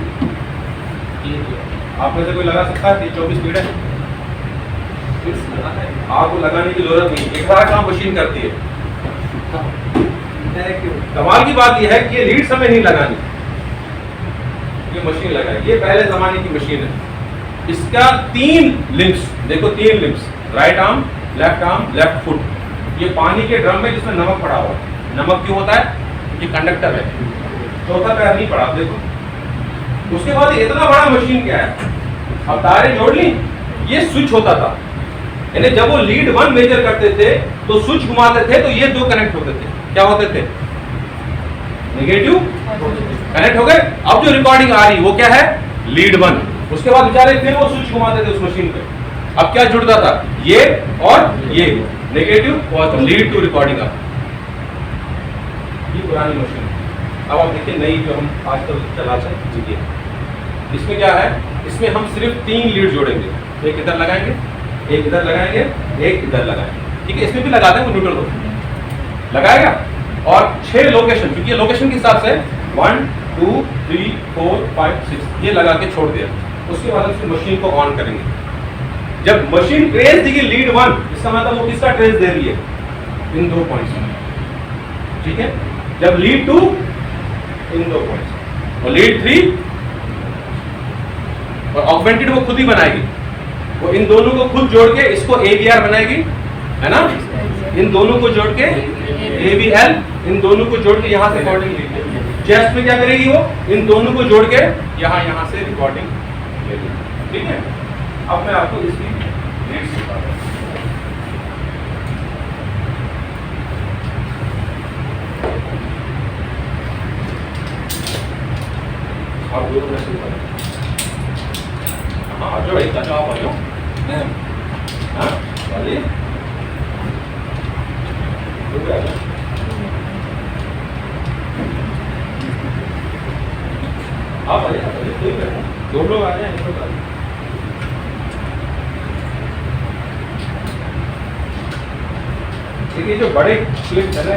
आप में से कोई लगा सकता है? 24 लीड है, आपको लगाने की जरूरत नहीं, एक बार काम मशीन करती है। कमाल की बात यह है कि ये लीड्स हमें नहीं लगानी, ये मशीन लगाएगी। ये पहले जमाने की मशीन है। इसका 3 लिंक्स देखो, 3 links, right arm, left foot. ये पानी के ड्रम में जिसमें नमक पड़ा हुआ है। नमक क्यों होता है? ये कंडक्टर है। चौथा पैर नहीं पड़ा, देखो। उसके बाद इतना बड़ा मशीन क्या है, अब तारें जोड़ ली, ये स्विच होता था, यानी जब वो लीड 1 मेजर करते थे तो स्विच घुमाते थे तो ये 2 कनेक्ट होते थे। क्या होते थे? नेगेटिव कनेक्ट हो गए। अब जो रिकॉर्डिंग आ रही वो क्या है? लीड 1। उसके बाद बेचारे फिर वो स्विच घुमाते थे उस मशीन पे। अब क्या जुड़ता था? ये और ये, नेगेटिव और लीड टू रिकॉर्डिंग आ। ये पुरानी मशीन। अब आप देखिए नई जो हम आजकल चलाते हैं, इसमें क्या है? इसमें हम सिर्फ 3 लीड जोड़ेंगे, एक इधर लगाएंगे, एक इधर लगाएंगे, एक इधर लगाएंगे। ठीक है, इसमें भी लगाते हैं वो न्यूट्रल को लगाएगा, और 6 लोकेशन, क्योंकि ये लोकेशन के हिसाब से 1 2 3 4 5 6 ये लगा के छोड़ दिया। उसके बाद उसकी मशीन को ऑन करेंगे। जब मशीन ट्रेस देगी लीड 1, इसका मतलब वो किसका ट्रेस दे रही है? इन 2 पॉइंट्स। ठीक है, जब लीड 2 इन 2 पॉइंट्स, और लीड 3 और ऑगमेंटेड वो खुद ही बनाएगी। वो इन दोनों को खुद जोड़ के इसको AVR बनाएगी, है ना? इन दोनों को जोड़ के AVL, इन दोनों को जोड़ के यहाँ से रिकॉर्डिंग लेगी। चेस्ट में क्या करेगी वो? इन दोनों को जोड़ के यहाँ से रिकॉर्डिंग लेगी। ठीक है, अब मैं आपको इसकी नेक्स्ट सिखाता हूँ। आप दोनों में सिखा रहे हैं। हाँ, आ जाओ भाई, चाचा आप आ जाओ। हाँ, चलिए। आ जाओ। आप आ जाइए, कोई बात नहीं। 2 लोग आ जाए, 1 लोग आ जाए। देखिए जो बड़े क्लिप है ना,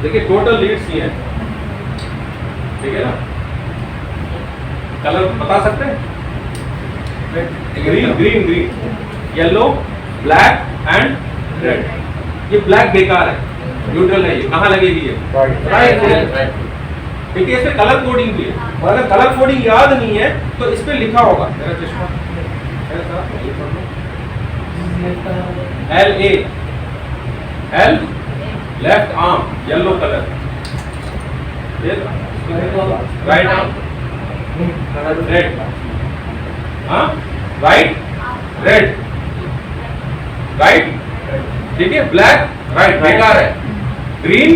देखिए टोटल लीड्स ये है। ठीक है ना? कलर बता सकते हैं? Green, yellow, black and red. ये ब्लैक बेकार है, न्यूट्रल है। ये कहाँ लगेगी? ये राइट। ठीक है, इसमें कलर कोडिंग भी है, और अगर कलर कोडिंग याद नहीं है तो इस पे लिखा होगा, मेरा चश्मा LA, L left arm yellow colour, right arm red, हाँ राइट रेड, राइट। ठीक है, ब्लैक राइट बेकार है। ग्रीन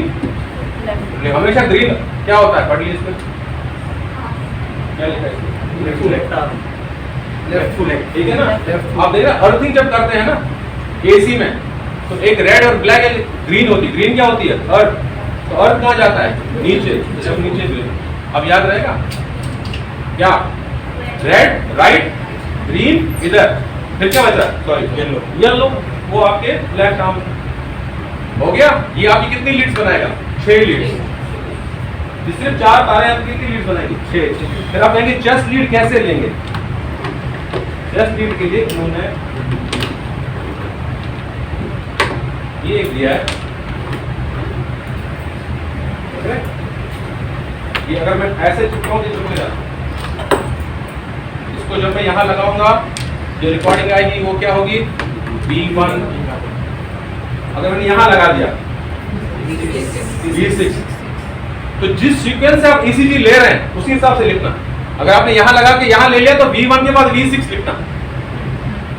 हमेशा ग्रीन क्या होता है? पढ़ लीजिए इसमें क्या लिखा है? लेफ्ट। ठीक है ना? आप देख रहे हैं अर्थिंग जब करते हैं ना AC में, तो एक रेड और ब्लैक ग्रीन होती है। ग्रीन क्या होती है? अर्थ। तो अर्थ कहाँ जाता है? नीचे। जब नीचे अब याद रहेगा क्या? रेड राइट, ग्रीन इधर, फिर क्या बचा? सॉरी येलो, वो आपके लेफ्ट आर्म हो गया। ये आपकी कितनी लीड्स बनाएगा? 6 लीड्स। सिर्फ 4 तारे आप कितनी लीड बनाएंगे? 6। फिर आप कहेंगे चेस्ट लीड कैसे लेंगे? चेस्ट लीड के लिए उन्होंने ये एक दिया है। ये अगर मैं ऐसे चिपकाऊं तो इसको जब मैं यहां लगाऊंगा जो रिकॉर्डिंग आएगी वो क्या होगी, V1। अगर मैंने यहाँ लगा दिया V6, तो जिस सीक्वेंस से आप ECG ले रहे हैं उसी हिसाब से लिखना। अगर आपने यहाँ लगा के यहाँ ले लिया तो V1 के बाद V6 लिखना,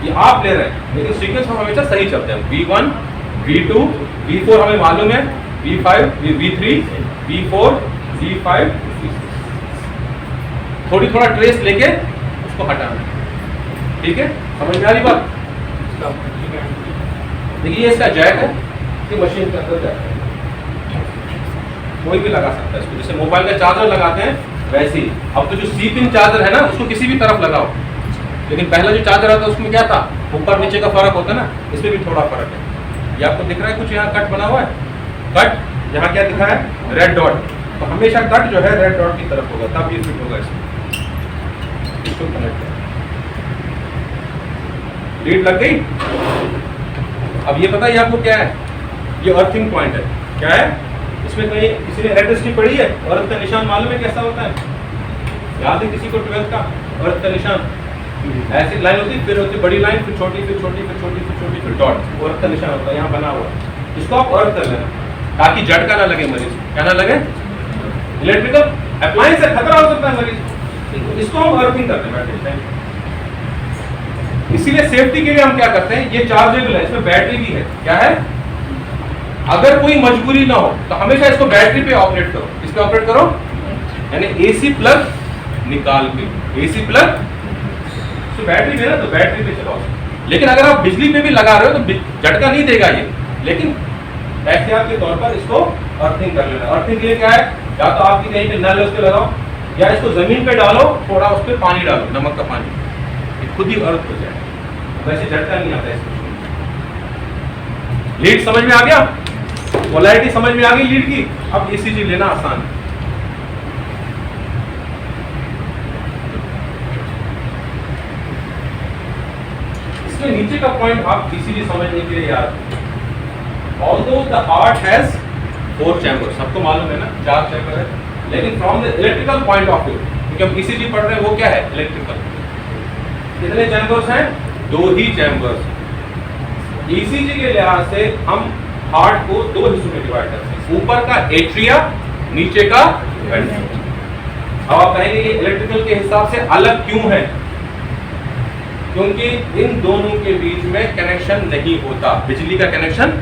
ये आप ले रहे हैं, लेकिन सीक्वेंस हम हमेशा सही चलते हैं। V1, V2, V4 हमें मालूम है, V5, V3, V4, V5, थोड़ा ट्रेस लेके उसको हटाना। ठीक है, समझ में आ रही बात? देखिए इसका जैक है, कि मशीन के अंदर जैक है, कोई भी लगा सकता है इसको, जैसे मोबाइल का चार्जर लगाते हैं वैसे ही। अब तो जो C-पिन चार्जर है ना, उसको किसी भी तरफ लगाओ, लेकिन पहला जो चार्जर आता है उसमें क्या था, ऊपर नीचे का फर्क होता है ना, इसमें भी थोड़ा फर्क है। ये आपको दिख रहा है कुछ यहाँ कट बना हुआ है, कट यहाँ क्या दिखा है, रेड डॉट। तो हमेशा कट जो है रेड डॉट की तरफ होगा, तब ये फिट होगा इसमें। इसको कनेक्ट कर, लीड लग गई। अब ये पता है आपको क्या है, ये अर्थिंग पॉइंट है। क्या है इसमें, कहीं किसी ने इलेक्ट्रिसिटी पढ़ी है? अर्थ का निशान मालूम है कैसा होता है? याद है किसी को 12th का? अर्थ का निशान ऐसी लाइन होती है, फिर होती है बड़ी लाइन, फिर छोटी, फिर छोटी, फिर छोटी, फिर छोटी, फिर डॉट। अर्थ का निशान होता है, यहाँ बना हुआ है। इसको आप अर्थ कर लेना ताकि झटका ना लगे मरीज। क्या ना लगे? इलेक्ट्रिकल अप्लायंस से खतरा हो सकता है मरीज को, इसको हम अर्थिंग करते हैं। इसीलिए सेफ्टी के लिए हम क्या करते हैं, ये चार्जेबल है, इसमें बैटरी भी है। क्या है? अगर कोई मजबूरी ना हो तो हमेशा इसको बैटरी पे ऑपरेट करो। इस पे ऑपरेट करो, यानी AC प्लग निकाल के, AC प्लग तो बैटरी में ना, तो बैटरी पे चलाओ। लेकिन अगर आप बिजली पे भी लगा रहे हो तो झटका नहीं देगा ये, लेकिन एहतियात के तौर पर इसको अर्थिंग कर लेना। अर्थिंग के लिए क्या है, या तो आपकी कहीं पे नल है उस पे लगाओ, या इसको जमीन पे डालो, थोड़ा उस पे पानी डालो, नमक का पानी, ये खुद ही अर्थ हो जाए, वैसे झटका नहीं आता इसको। लीड समझ में आ गया, पोलैरिटी समझ में आ गई लीड की। अब ECG लेना आसान है। इसके नीचे का पॉइंट आप ECG समझने के लिए याद, although the heart has 4 chamber, सबको मालूम है ना 4 चैम्बर है, लेकिन from the electrical point of view, क्योंकि हम ECG पढ़ रहे हैं वो क्या है, इलेक्ट्रिकल। कितने चैम्बर्स हैं? 2 ही चैम्बर्स। ECG के लिहाज से हम हार्ट को 2 हिस्सों में डिवाइड करते हैं, ऊपर का एट्रिया, नीचे का वेंट्रिकल। अब आप कहेंगे ये इलेक्ट्रिकल के हिसाब से अलग क्यों है? क्योंकि इन दोनों के बीच में कनेक्शन नहीं होता, बिजली का कनेक्शन।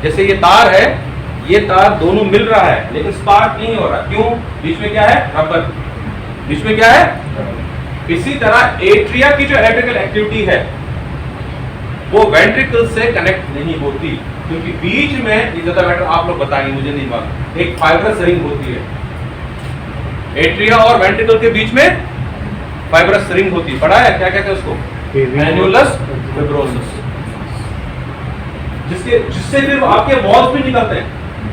जैसे ये तार है, ये तार दोनों मिल रहा है लेकिन स्पार्क नहीं हो रहा, क्यों? बीच में क्या है, रबर। बीच में क्या है? इसी तरह एट्रिया की जो इलेक्ट्रिकल एक्टिविटी है वो वेंट्रिकल से कनेक्ट नहीं होती, क्योंकि बीच में, ये ज्यादा मैटर आप लोग बताएंगे, मुझे नहीं मालूम, एक फाइब्रस रिंग होती है। एट्रिया और वेंट्रिकल के बीच में फाइब्रस रिंग होती है, पढ़ा है? क्या कहते हैं उसको? एन्युलस फिब्रोसिस। जिससे फिर आपके वॉल्स भी निकलते हैं,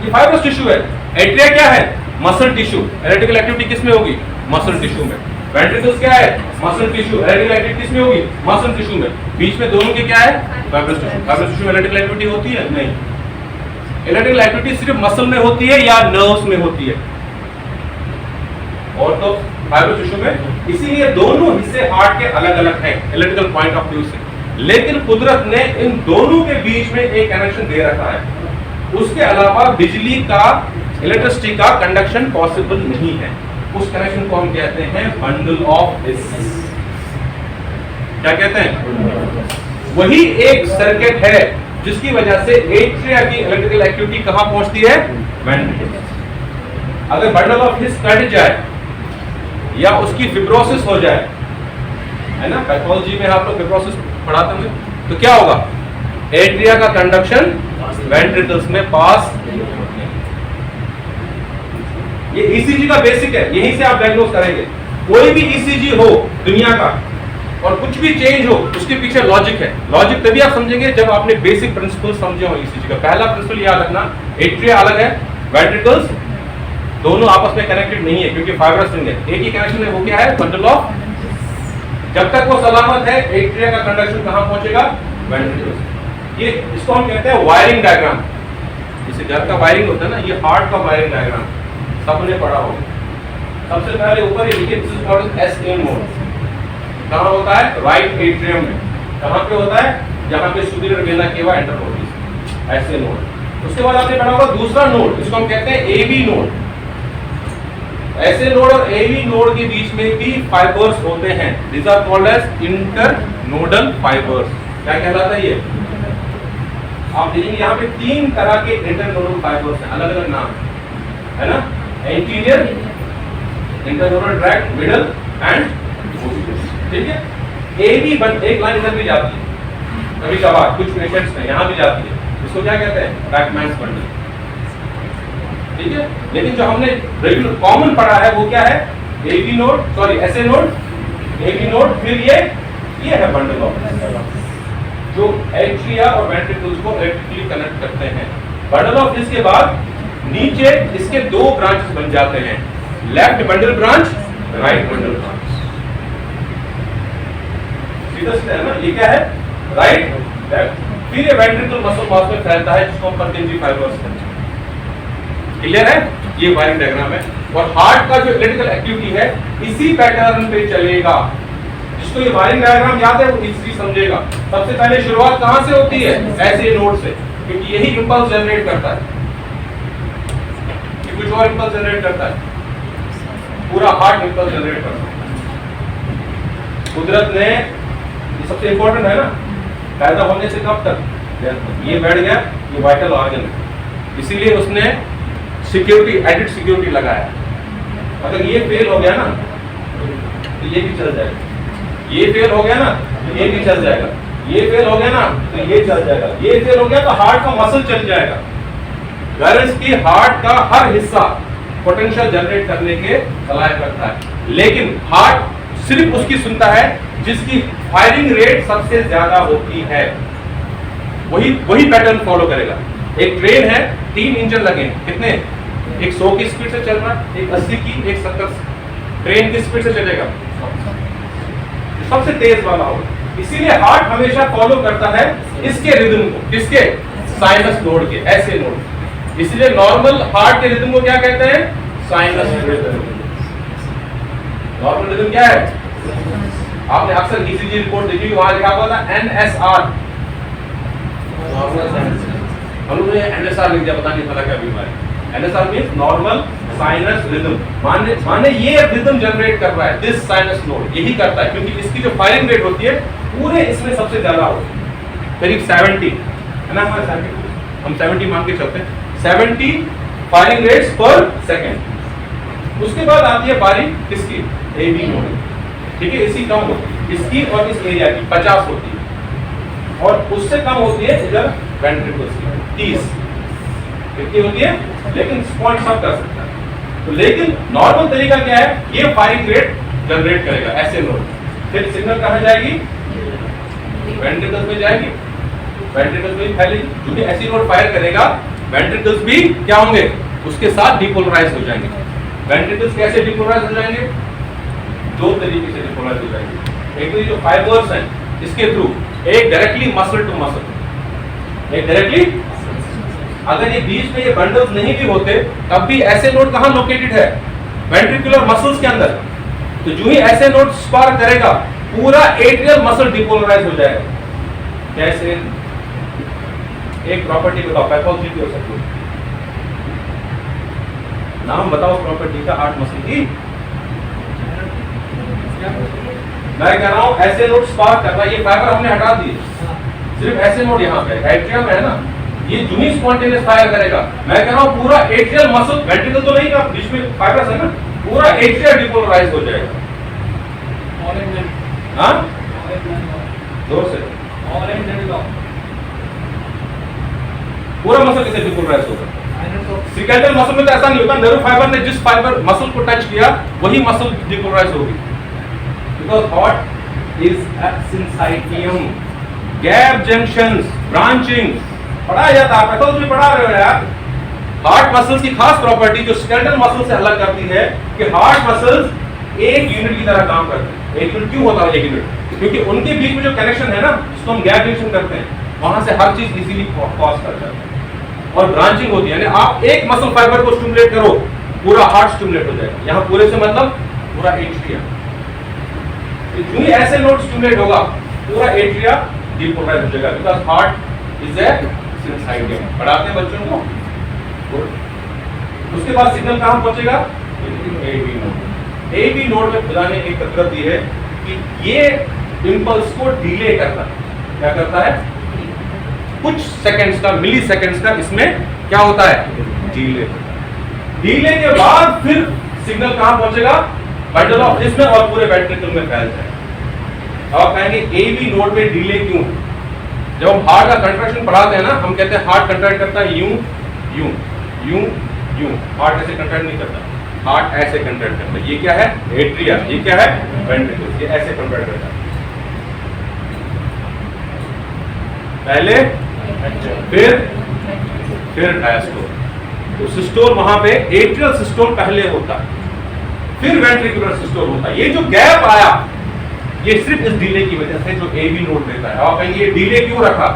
ये फाइब्रस टिश्यू है। एट्रिया क्या है? Muscle tissue. इलेक्ट्रिकल एक्टिविटी किस में होगी? मसल टिश्यू में। वेंट्रिकल्स क्या है? Muscle tissue. इलेक्ट्रिकल एक्टिविटी किस में होगी? मसल टिश्यू में। बीच में दोनों के क्या है? Fibrous tissue. फाइब्रस टिश्यू में इलेक्ट्रिकल एक्टिविटी होती है? नहीं। इलेक्ट्रिकल एक्टिविटी सिर्फ मसल में होती है या नर्व्स में होती है? और तो फाइब्रस टिश्यू में। इसीलिए दोनों हिस्से हार्ट के अलग अलग हैं इलेक्ट्रिकल पॉइंट ऑफ व्यू से, लेकिन कुदरत ने इन दोनों के बीच में एक कनेक्शन दे रखा है। उसके अलावा बिजली का, इलेक्ट्रिसिटी का कंडक्शन पॉसिबल नहीं है। उस कनेक्शन को हम कहते हैं बंडल ऑफ हिस। क्या कहते हैं? वही एक सर्किट है जिसकी वजह से एट्रिया की इलेक्ट्रिकल एक्टिविटी कहां पहुंचती है? वेंट्रिकल। अगर बंडल ऑफ हिस कट जाए या उसकी फिब्रोसिस हो जाए, है ना, पैथोलॉजी में आप लोग फिब्रोसिस पढ़ाते होंगे, तो क्या होगा? एट्रिया का कंडक्शन वेंट्रिकल्स में पास नहीं होगा। ये ECG का बेसिक है, यहीं से आप डायग्नोस करेंगे। कोई भी ECG हो दुनिया का और कुछ भी चेंज हो, उसके पीछे लॉजिक है। लॉजिक तभी आप समझेंगे जब आपने बेसिक प्रिंसिपल समझे हो ECG का। पहला प्रिंसिपल याद रखना, एट्रिया अलग है, वेंट्रिकल्स दोनों आपस में कनेक्टेड नहीं है क्योंकि फाइब्रस रिंग है। एक ही कनेक्शन है, वो क्या है? Bundle of. जब तक वो सलामत है, एट्रिया का कंडक्शन कहां पहुंचेगा? वेंट्रिकल्स। ये इसको हम कहते हैं वायरिंग डायग्राम। जैसे घर का वायरिंग होता है ना, ये हार्ट का वायरिंग डायग्राम सबने पढ़ा होगा। सबसे पहले ऊपर ये लिखिए, this is called SA mode. कहां होता है? राइट एट्रियम में। कहाँ पे होता है? जहाँ पे सुपीरियर वेना केवा एंटर होती है, ऐसे नोड। उसके बाद आपने पढ़ा होगा दूसरा नोड, इसको हम कहते हैं एवी नोड। ऐसे नोड और एवी नोड के बीच में भी फाइबर्स होते हैं, these are called as internodal fibres. क्या कहलाता है ये? आप देखेंगे यहाँ पे 3 तरह के इंटरनोडल फाइबर्स हैं, अलग अलग नाम है ना, anterior, internodal tract, middle and posterior. ठीक है, एवी बन एक लाइन इधर भी जाती है, कभी कभार कुछ पेशेंट्स में यहाँ भी जाती है, इसको क्या कहते हैं? बैकमैन्स बंडल। ठीक है, लेकिन जो हमने रेगुलर कॉमन पढ़ा है वो क्या है? AV node, sorry SA node, AV node, फिर ये है बंडल ऑफ जो एट्रिया और वेंट्रिकल्स को इलेक्ट्रिकली कनेक्ट करते हैं। बंडल ऑफ इसके बाद नीचे इसके 2 ब्रांचेस बन जाते हैं, left bundle branch, right bundle branch. सीधा सीधा है ना, ये क्या है? Right left. फिर ये वेंट्रिकल मसल मास में फैलता है जिसको हम पर्किंजी फाइबर्स कहते हैं। क्लियर है? ये वायरिंग डायग्राम है। और हार्ट का जो इलेक्ट्रिकल एक्टिविटी है इसी पैटर्न पे चलेगा। जिसको ये वायरिंग डायग्राम याद है वो इजी समझेगा। सबसे पहले शुरुआत कहां से होती है? ऐसे नोड से, क्योंकि यही इंपल्स जनरेट करता है, कुछ और इंपल्स जनरेट करता है, पूरा हार्ट इंपल्स जनरेट करता है। कुदरत ने, ये सबसे इंपॉर्टेंट है ना, पैदा होने से कब तक, ये बैठ गया, ये वाइटल ऑर्गन है, इसीलिए उसने सिक्योरिटी, एडिड सिक्योरिटी लगाया। अगर ये फेल हो गया ना तो ये भी चल जाएगा, ये फेल हो गया ना तो ये भी चल जाएगा, ये फेल हो गया ना तो ये चल जाएगा, ये फेल हो गया तो हार्ट का मसल चल जाएगा। गर्ल्स की हार्ट का हर हिस्सा पोटेंशियल जनरेट करने के सलाह करता है, लेकिन हार्ट सिर्फ उसकी सुनता है जिसकी फायरिंग रेट सबसे ज्यादा होती है, वही पैटर्न फॉलो करेगा। एक ट्रेन है, 3 इंजन लगे हैं, कितने? एक 100 की स्पीड से चल रहा है, एक 80 की, एक 70। ट्रेन की स्पीड से चलेगा, सबसे तेज वाला होगा। इसीलिए हार्ट हमेशा फॉलो करता है इसके रिदम को, किसके? साइनस नोड के, ऐसे नोड। इसलिए नॉर्मल हार्ट के रिदम को क्या कहते हैं? Sinus rhythm. नॉर्मल रिदम क्या है? आपने अक्सर ईसीजी रिपोर्ट देखी, वहां लिखा हुआ था एनएसआर। हम लोग ने एनएसआर लिख दिया, पता नहीं था क्या बीमारी। NSR means normal sinus rhythm. माने ये रिदम जनरेट कर रहा है, दिस साइनस नोड यही करता है, क्योंकि इसकी जो फायरिंग रेट होती है पूरे इसमें सबसे ज्यादा होती है, करीब 70 है ना, हमारे 70, हम 70 मान के चलते हैं, 70 फायरिंग रेट्स पर सेकंड। उसके बाद आती है बारी किसकी? AV node. ठीक है, इसी कम होती है, इसकी और इस एरिया की 50 होती है, और उससे कम होती है इधर वेंट्रिकल्स की 30। कितनी होती है? लेकिन पॉइंट सब कर सकता है। तो लेकिन नॉर्मल तरीका क्या है? ये फायरिंग रेट जनरेट करेगा, ऐसे नोड। फिर सिग्नल कहां जाएगी? वेंट्रिकल्स में जाएगी, वेंट्रिकल्स में फैलेगी। क्योंकि ऐसी नोड फायर करेगा, वेंट्रिकल्स भी क्या होंगे? उसके साथ डिपोलराइज हो जाएंगे। वेंट्रिकल्स कैसे डिपोलराइज हो जाएंगे? 2 तरीके से डिपोलराइज हो जाएंगे। एक तो ये जो फाइबर्स हैं इसके थ्रू, एक डायरेक्टली मसल टू मसल, एक डायरेक्टली। अगर ये बीच में ये बंडल्स नहीं भी होते तब भी ऐसे नोड कहां लोकेटेड है? वेंट्रिकुलर मसल्स के अंदर। तो जो ही ऐसे नोड स्पार्क करेगा पूरा एट्रियल मसल डिपोलराइज हो जाएगा। कैसे? एक प्रॉपर्टी बताओ, पैथोलॉजी की हो सकती है, नाम बताओ उस प्रॉपर्टी का हार्ट मसल की। मैं कह रहा हूं ऐसे नोड स्पार्क कर रहा है, ये फाइबर हमने हटा दिए, सिर्फ ऐसे नोड यहाँ पे एट्रियम है ना, ये जूनी स्पॉन्टेनियस फायर करेगा। मैं कह रहा हूं पूरा एट्रियल मसल, वेंट्रिकल तो नहीं का, बीच में फाइबर्स है ना, पूरा एट्रियल डिपोलराइज हो जाएगा। हाँ, जोर से, पूरा मसल कैसे डिपोलराइज होगा? सिकेंडल मसल में तो ऐसा नहीं होता, नर्व फाइबर ने जिस फाइबर मसल को टच किया वही मसल डिपोलराइज होगी। Because heart is a syncytium, gap junctions, branching पढ़ाया जाता है, पैथोलॉजी में पढ़ा रहे हो यार। हार्ट मसल्स की खास प्रॉपर्टी जो स्केलेटल मसल से अलग करती है कि हार्ट मसल्स एक यूनिट की तरह काम करते हैं। एक यूनिट क्यों होता है एक यूनिट? क्योंकि उनके बीच में जो कनेक्शन है ना, उसको हम गैप जंक्शन करते हैं, वहां से हर चीज इजीली क्रॉस कर जाती है। और ब्रांचिंग होती है, यानी आप एक मसल फाइबर को स्टिमुलेट करो, पूरा हार्ट स्टिमुलेट हो जाएगा। यहाँ पूरे से मतलब पूरा एट्रियम। जो ही ऐसे नोड स्टिमुलेट होगा पूरा एट्रिया डीपोलराइज हो जाएगा, बिकॉज हार्ट इज ए सिनसाइटियम। पढ़ाते हैं बच्चों को। Good. उसके बाद सिग्नल कहां पहुंचेगा? AB node. एबी नोड में खुदा ने एक तरकीब दी है कि ये इंपल्स को डिले करता है। क्या करता है? कुछ सेकंड्स का, मिली सेकंड्स का इसमें क्या होता है? डिले। डिले के बाद फिर सिग्नल कहां पहुंचेगा? बंडल ऑफ इसमें और पूरे वेंट्रिकल में फैल जाएगा। अब कहेंगे एबी नोड में डिले क्यों है? जब हम हार्ट का कंट्रैक्शन पढ़ाते हैं ना, हम कहते हैं हार्ट कंट्रैक्ट करता है यूं यूं यूं यूं। हार्ट ऐसे कंट्रैक्ट नहीं करता, हार्ट ऐसे कंट्रैक्ट करता है। ये क्या है? एट्रिया। ये क्या है? वेंट्रिकल। ये ऐसे कंट्रैक्ट करता है। पहले फिर डायस्टोल। तो सिस्टोल वहां पे एट्रियल सिस्टोल पहले होता है, फिर वेंट्रिकुलर सिस्टोल होता है। ये जो गैप आया ये सिर्फ इस डिले की वजह से जो एबी नोड देता है। आप कहेंगे ये डिले क्यों रखा?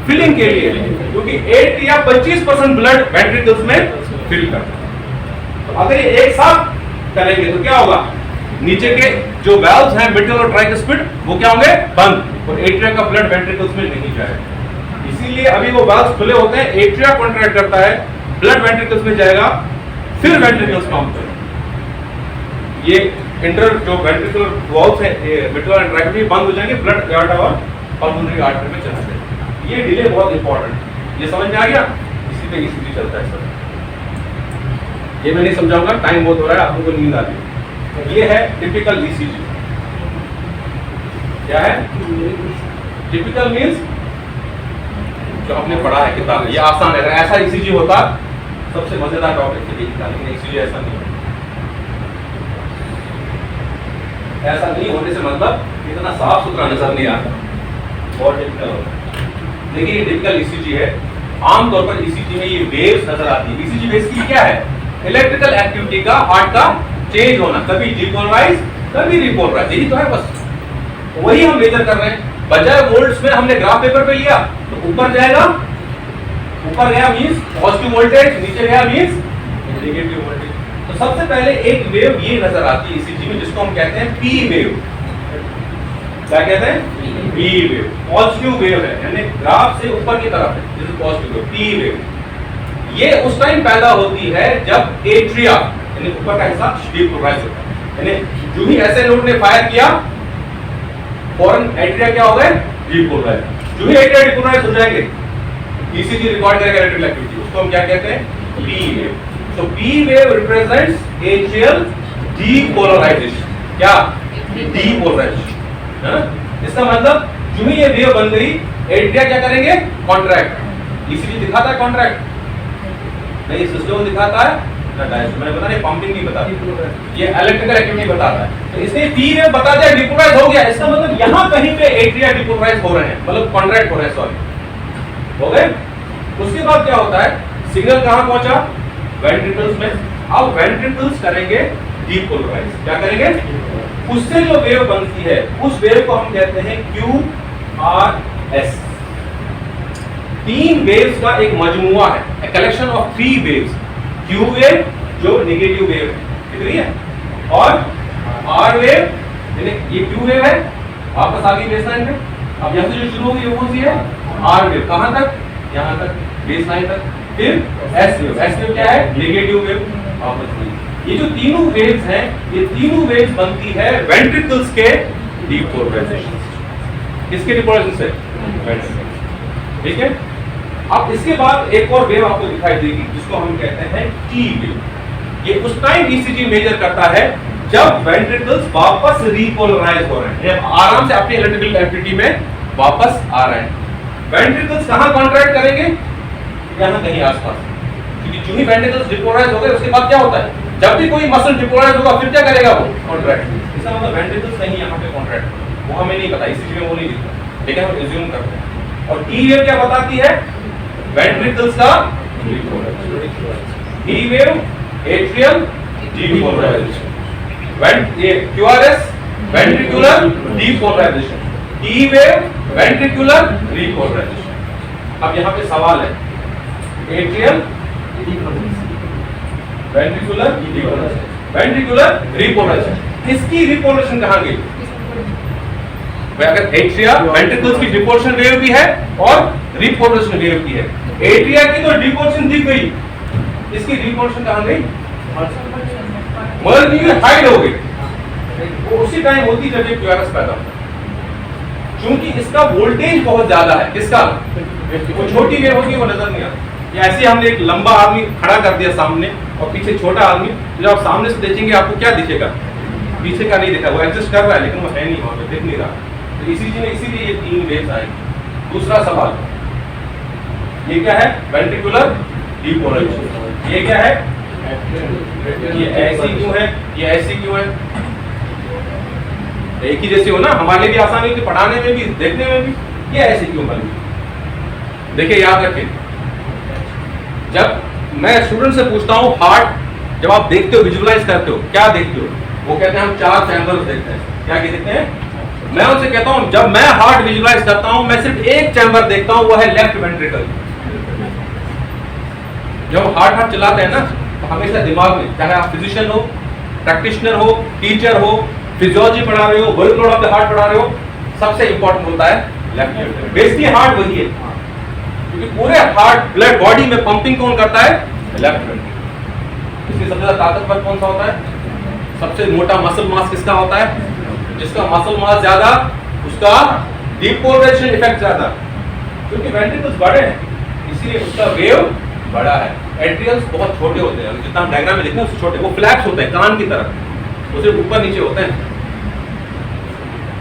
फिलिंग के लिए, क्योंकि एट्रिया 25% ब्लड वेंट्रिकल्स में फिल करता है। तो अगर ये एक साथ करेंगे तो क्या होगा? नीचे के जो वाल्व्स हैं मिटल और ट्राइकस्पिड वो क्या होंगे? बंद, और एट्रिया का ब्लड वेंट्रिकल्स में नहीं जाएगा। इसीलिए अभी वो वाल्व्स खुले होते हैं, एट्रिया कॉन्ट्रैक्ट करता है, ब्लड वेंट्रिकल्स में जाएगा, फिर वेंट्रिकल्स काउंट करेंगे। ये इंटर जो वेंट्रिकुलर वाल्व्स है मिटल एंड ट्राइकस्पिड बंद हो जाएंगे, ब्लड आर्टरी और पल्मोनरी आर्टरी में चला जाएगा। ये डिले बहुत इंपॉर्टेंट है। ये समझ में आ गया? इसी पे ईसीजी चलता है सर। ये मैं नहीं समझाऊंगा, टाइम बहुत हो रहा है, आप लोगों को नींद आ रही है। ये है टिपिकल ईसीजी। क्या है टिपिकल? मींस जो आपने पढ़ा है किताब में, ये आसान है। अगर ऐसा ईसीजी होता सबसे मजेदार टॉपिक थे, लेकिन ईसीजी ऐसा नहीं है। ऐसा नहीं होने से मतलब इतना साफ सुथरा नजर नहीं आता, बहुत टिपिकल होता है। देखिए ये टिपिकल ईसीजी है। आमतौर पर ईसीजी में ये वेव्स नजर आती है। ईसीजी बेसिकली क्या है? इलेक्ट्रिकल एक्टिविटी का, हार्ट का चेंज होना, कभी डिपोलराइज कभी रिपोलराइज, यही तो है बस। वही हम मेजर कर रहे हैं। बजाय वोल्ट्स में हमने ग्राफ पेपर पे लिया तो ऊपर जाएगा, ऊपर गया मींस पॉजिटिव वोल्टेज, नीचे गया मींस नेगेटिव वोल्टेज। तो सबसे पहले एक वेव ये नजर आती है ईसीजी में, जिसको हम कहते हैं पी वेव। क्या कहते हैं? P wave. पॉजिटिव वेव है, यानी ग्राफ से ऊपर की तरफ है, this is positive wave, P wave. ये उस टाइम पैदा होती है जब एट्रिया यानी ऊपर का हिस्सा डीपोलराइज होता है। यानी जो ही ऐसे नोड ने फायर किया, फौरन एट्रिया क्या हो गए? डीपोलराइज। जो ही एट्रिया डीपोलराइज हो जाएंगे, ईसीजी रिकॉर्ड करेगा इलेक्ट्रिकल एक्टिविटी, उसको हम क्या कहते हैं? P wave. So P wave represents atrial depolarization। क्या? Depolarization। इसका मतलब जो ही ये वेव बन गई, एट्रिया क्या करेंगे? कॉन्ट्रैक्ट। ईसीजी दिखाता है कॉन्ट्रैक्ट? नहीं, सिस्टम दिखाता है ना, डायस्टोल। मैंने बता नहीं, पंपिंग नहीं बताती, ये इलेक्ट्रिकल एक्टिविटी बताता है। तो इसलिए P wave बता दिया डिपोलराइज हो गया, इसका मतलब यहाँ कहीं पे एट्रिया डिपोलराइज हो रहे हैं, मतलब कॉन्ट्रैक्ट हो रहे हैं, सॉरी, हो गए। उसके बाद क्या होता है? सिग्नल कहाँ पहुंचा? वेंट्रिकल्स में। अब वेंट्रिकल्स करेंगे डीपोलराइज। क्या करेंगे? उससे जो वेव बनती है उस वेव को हम कहते हैं QRS। तीन वेव्स का एक मजमुआ है, a collection of three waves। Q wave जो नेगेटिव वेव है, दिख रही है, और R वेव, ये Q वेव है, वापस आ गई बेसलाइन पे। अब यहाँ से जो शुरू होगी वो कौन सी है? R wave. कहां तक? यहाँ तक, बेसलाइन तक। फिर S वेव। S वेव क्या है? नेगेटिव वेव, वापस हुई। ये जो तीनों वेव्स हैं, ये तीनों वेव्स बनती है वेंट्रिकल्स के डीपोलराइजेशन। किसके डीपोलराइजेशन से? वेंट्रिकल्स। ठीक है। अब इसके बाद एक और वेव आपको दिखाई देगी, जिसको हम कहते हैं T वेव। ये उस टाइम ईसीजी मेजर करता है जब वेंट्रिकल्स वापस रिपोलराइज हो रहे हैं, जब आराम से अपनी इलेक्ट्रिकल एक्टिविटी में वापस आ रहे हैं। वेंट्रिकल्स कहां कॉन्ट्रैक्ट करेंगे? यहाँ कहीं आसपास, क्योंकि जो ही वेंट्रिकल्स डिपोलराइज हो गए उसके बाद क्या होता है? जब भी कोई मसल डिपोलराइज होगा फिर क्या करेगा? वो कॉन्ट्रैक्ट। इसका मतलब वेंट्रिकल्स नहीं यहाँ पे कॉन्ट्रैक्ट, वो हमें नहीं पता, इसीलिए वो नहीं दिखता, लेकिन हम एज्यूम करते हैं। और टी वेव क्या बताती है? वेंट्रिकल्स का टी वेव एट्रियल डीपोलराइजेशन। ये QRS ventricular depolarisation, T wave ventricular repolarisation. अब यहाँ पे सवाल है, एट्रियल वेंट्रिकुलर रिपोलराइजेशन, इसकी रिपोलराइजेशन कहां गई? अगर एट्रिया वेंट्रिकल्स की डिपोर्शन वेव भी है और रिपोर्शन वेव भी है। एट्रिया की तो डिपोर्शन दिख गई, इसकी रिपोर्शन कहां गई? मर गई, हाइड हो गई। वो उसी टाइम होती जब ये क्यूआरएस पैदा होता है, क्योंकि इसका वोल्टेज बहुत ज्यादा है। किसका? वो छोटी वेव होगी, वो नजर नहीं आती। या ऐसे हमने एक लंबा आदमी खड़ा कर दिया सामने और पीछे छोटा आदमी, तो जब आप सामने से देखेंगे आपको क्या दिखेगा? पीछे का नहीं दिखा, वो एडजस्ट कर रहा है लेकिन वो है नहीं, वहां पे दिख नहीं रहा। तो इसीलिए ये 3 वेव्स आएंगी। दूसरा सवाल, ये क्या है? Ventricular depolarisation. ये क्या है? ये ऐसी क्यों है? ये ऐसी क्यों है? एक ही जैसे हो ना, हमारे लिए भी आसानी होती पढ़ाने में भी देखने में भी। ये ऐसी क्यों बनी? देखिए याद रखें, जब मैं स्टूडेंट से पूछता हूँ हार्ट, जब आप देखते हो विजुअलाइज करते हो, क्या देखते हो? वो कहते हैं हम 4 चैम्बर्स देखते हैं। क्या देखते हैं? मैं उनसे कहता हूँ जब मैं हार्ट विजुअलाइज करता हूँ मैं सिर्फ एक चैम्बर देखता हूँ, वो है लेफ्ट वेंट्रिकल। जब हार्ट चलाते हैं ना तो हमेशा दिमाग में, चाहे आप फिजिशियन हो, प्रैक्टिशनर हो, टीचर हो, फिजियोलॉजी पढ़ा रहे हो, वर्कलोड ऑफ द हार्ट पढ़ा रहे हो, सबसे इंपॉर्टेंट होता है लेफ्ट वेंट्रिकल। बेसिकली हार्ट वही है, क्योंकि पूरे हार्ट ब्लड बॉडी में पंपिंग कौन करता है? Left ventricle. इसकी सबसे ज्यादा ताकतवर कौन सा होता है? सबसे मोटा मसल मास किसका होता है? जिसका मसल मास ज्यादा उसका डिपोलराइजेशन इफेक्ट ज्यादा, क्योंकि वेंट्रिकल्स बड़े हैं इसलिए उसका वेव बड़ा है। एट्रियल्स बहुत छोटे होते हैं, जितना हम डायग्राम में देखते हैं उससे छोटे, वो फ्लैप्स होते हैं कान की तरह, वो सिर्फ ऊपर नीचे होते हैं,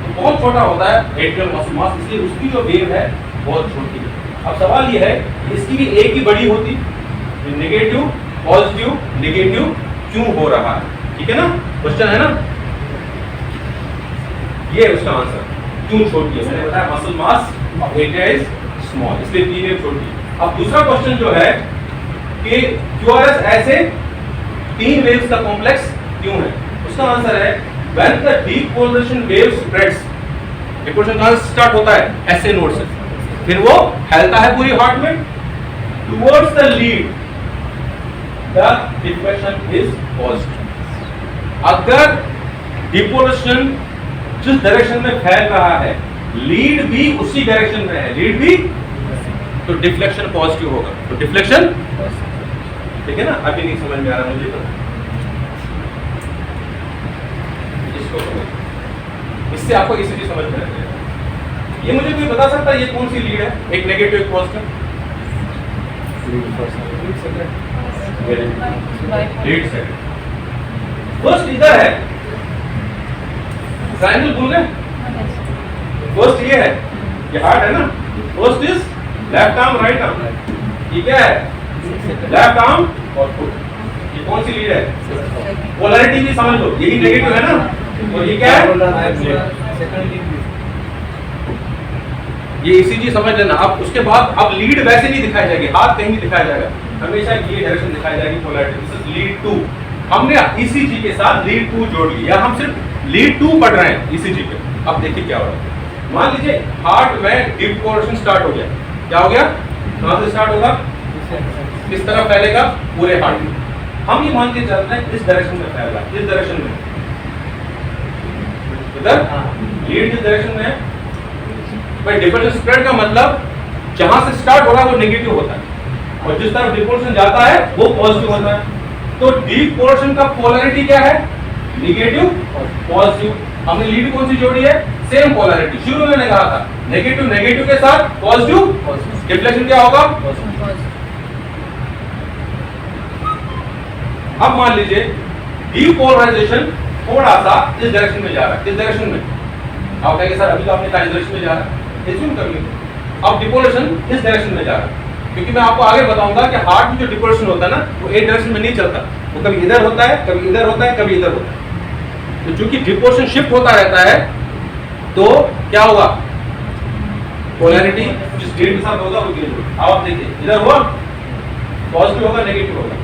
तो बहुत छोटा होता है एट्रियल मसल मास, इसलिए उसकी जो वेव है बहुत छोटी है। अब सवाल ये है इसकी भी एक ही बड़ी होती, नेगेटिव पॉजिटिव नेगेटिव क्यों हो रहा है? ठीक है ना, क्वेश्चन है ना, ये उसका आंसर। क्यों छोटी है? मैंने बताया muscle mass of atria is small, इसलिए पी वेव छोटी है। अब दूसरा क्वेश्चन जो है कि क्यूआरएस ऐसे 3 वेव्स का कॉम्प्लेक्स क्यों है? उसका आंसर है when the depolarization wave spreads. ये क्वेश्चन कहां से स्टार्ट होता है? ऐसे नोड से, फिर वो फैलता है पूरी हार्ट में towards the lead, the deflection is positive. अगर डिपोलराइजेशन जिस डायरेक्शन में फैल रहा है, लीड भी उसी डायरेक्शन में है, लीड भी, तो डिफ्लेक्शन पॉजिटिव होगा। तो डिफ्लेक्शन, ठीक है ना? अभी नहीं समझ में आ रहा मुझे, तो इसको इससे आपको इसी चीज समझ में आ जाएगा। ये मुझे कोई बता सकता है ये कौन सी लीड है? एक नेगेटिव एक पॉजिटिव? लीड सेकंड, फर्स्ट इधर है, ट्रायंगल भूल गए? फर्स्ट ये है, ये हार्ट है ना, first is left arm right arm, ये क्या है? लेफ्ट आर्म और फुट। ये कौन सी लीड है? पोलैरिटी भी समझ लो, यही नेगेटिव है ना, और ये क्या है? ये ईसीजी समझ लेना। अब उसके बाद अब लीड वैसे नहीं दिखाई जाएगी, हाथ कहीं नहीं दिखाया जाएगा, हमेशा ये डायरेक्शन दिखाई जाएगी पोलैरिटी। This is lead 2। हमने ईसीजी के साथ लीड 2 जोड़ लिया, हम सिर्फ लीड 2 पढ़ रहे हैं ईसीजी पे। अब देखिए क्या हो रहा है। मान लीजिए हार्ट में डिपोलराइजेशन स्टार्ट हो गया, क्या हो गया? कहां से स्टार्ट होगा? किस तरफ फैलेगा? पूरे हार्ट में। हम ये मान के चलते हैं इस डायरेक्शन में फैल रहा है, इस डायरेक्शन में, इधर लीड जिस डायरेक्शन में है। भाई डिपोलराइजेशन स्प्रेड का मतलब जहां से स्टार्ट हो रहा है वो नेगेटिव होता है और जिस तरफ डिपोलराइजेशन जाता है वो पॉजिटिव होता है। तो डिपोलराइजेशन का पोलैरिटी क्या है? Negative positive. हमने लीड कौन सी जोड़ी है? Same polarity. शुरू में मैंने कहा था नेगेटिव नेगेटिव के साथ पॉजिटिव, डिफ्लेक्शन क्या होगा? अब मान लीजिए डिपोलराइजेशन थोड़ा सा इस डायरेक्शन में जा रहा है, किस डायरेक्शन में? आप कहेंगे सर अभी तो आपने कहा इस डायरेक्शन में जा रहा है, एज्यूम कर लीजिए। अब डिपोलराइजेशन इस डायरेक्शन में जा रहा है, क्योंकि मैं आपको आगे बताऊंगा कि हार्ट में जो डिपोलराइजेशन होता है ना वो एक डायरेक्शन में नहीं चलता, वो कभी इधर होता है, कभी इधर होता है, कभी इधर होता है। तो चूंकि डिपोलराइजेशन शिफ्ट होता रहता है तो क्या होगा? पोलैरिटी जिस लीड के साथ होगा वो चेंज होगा। अब आप देखिए इधर हुआ पॉजिटिव होगा, नेगेटिव होगा,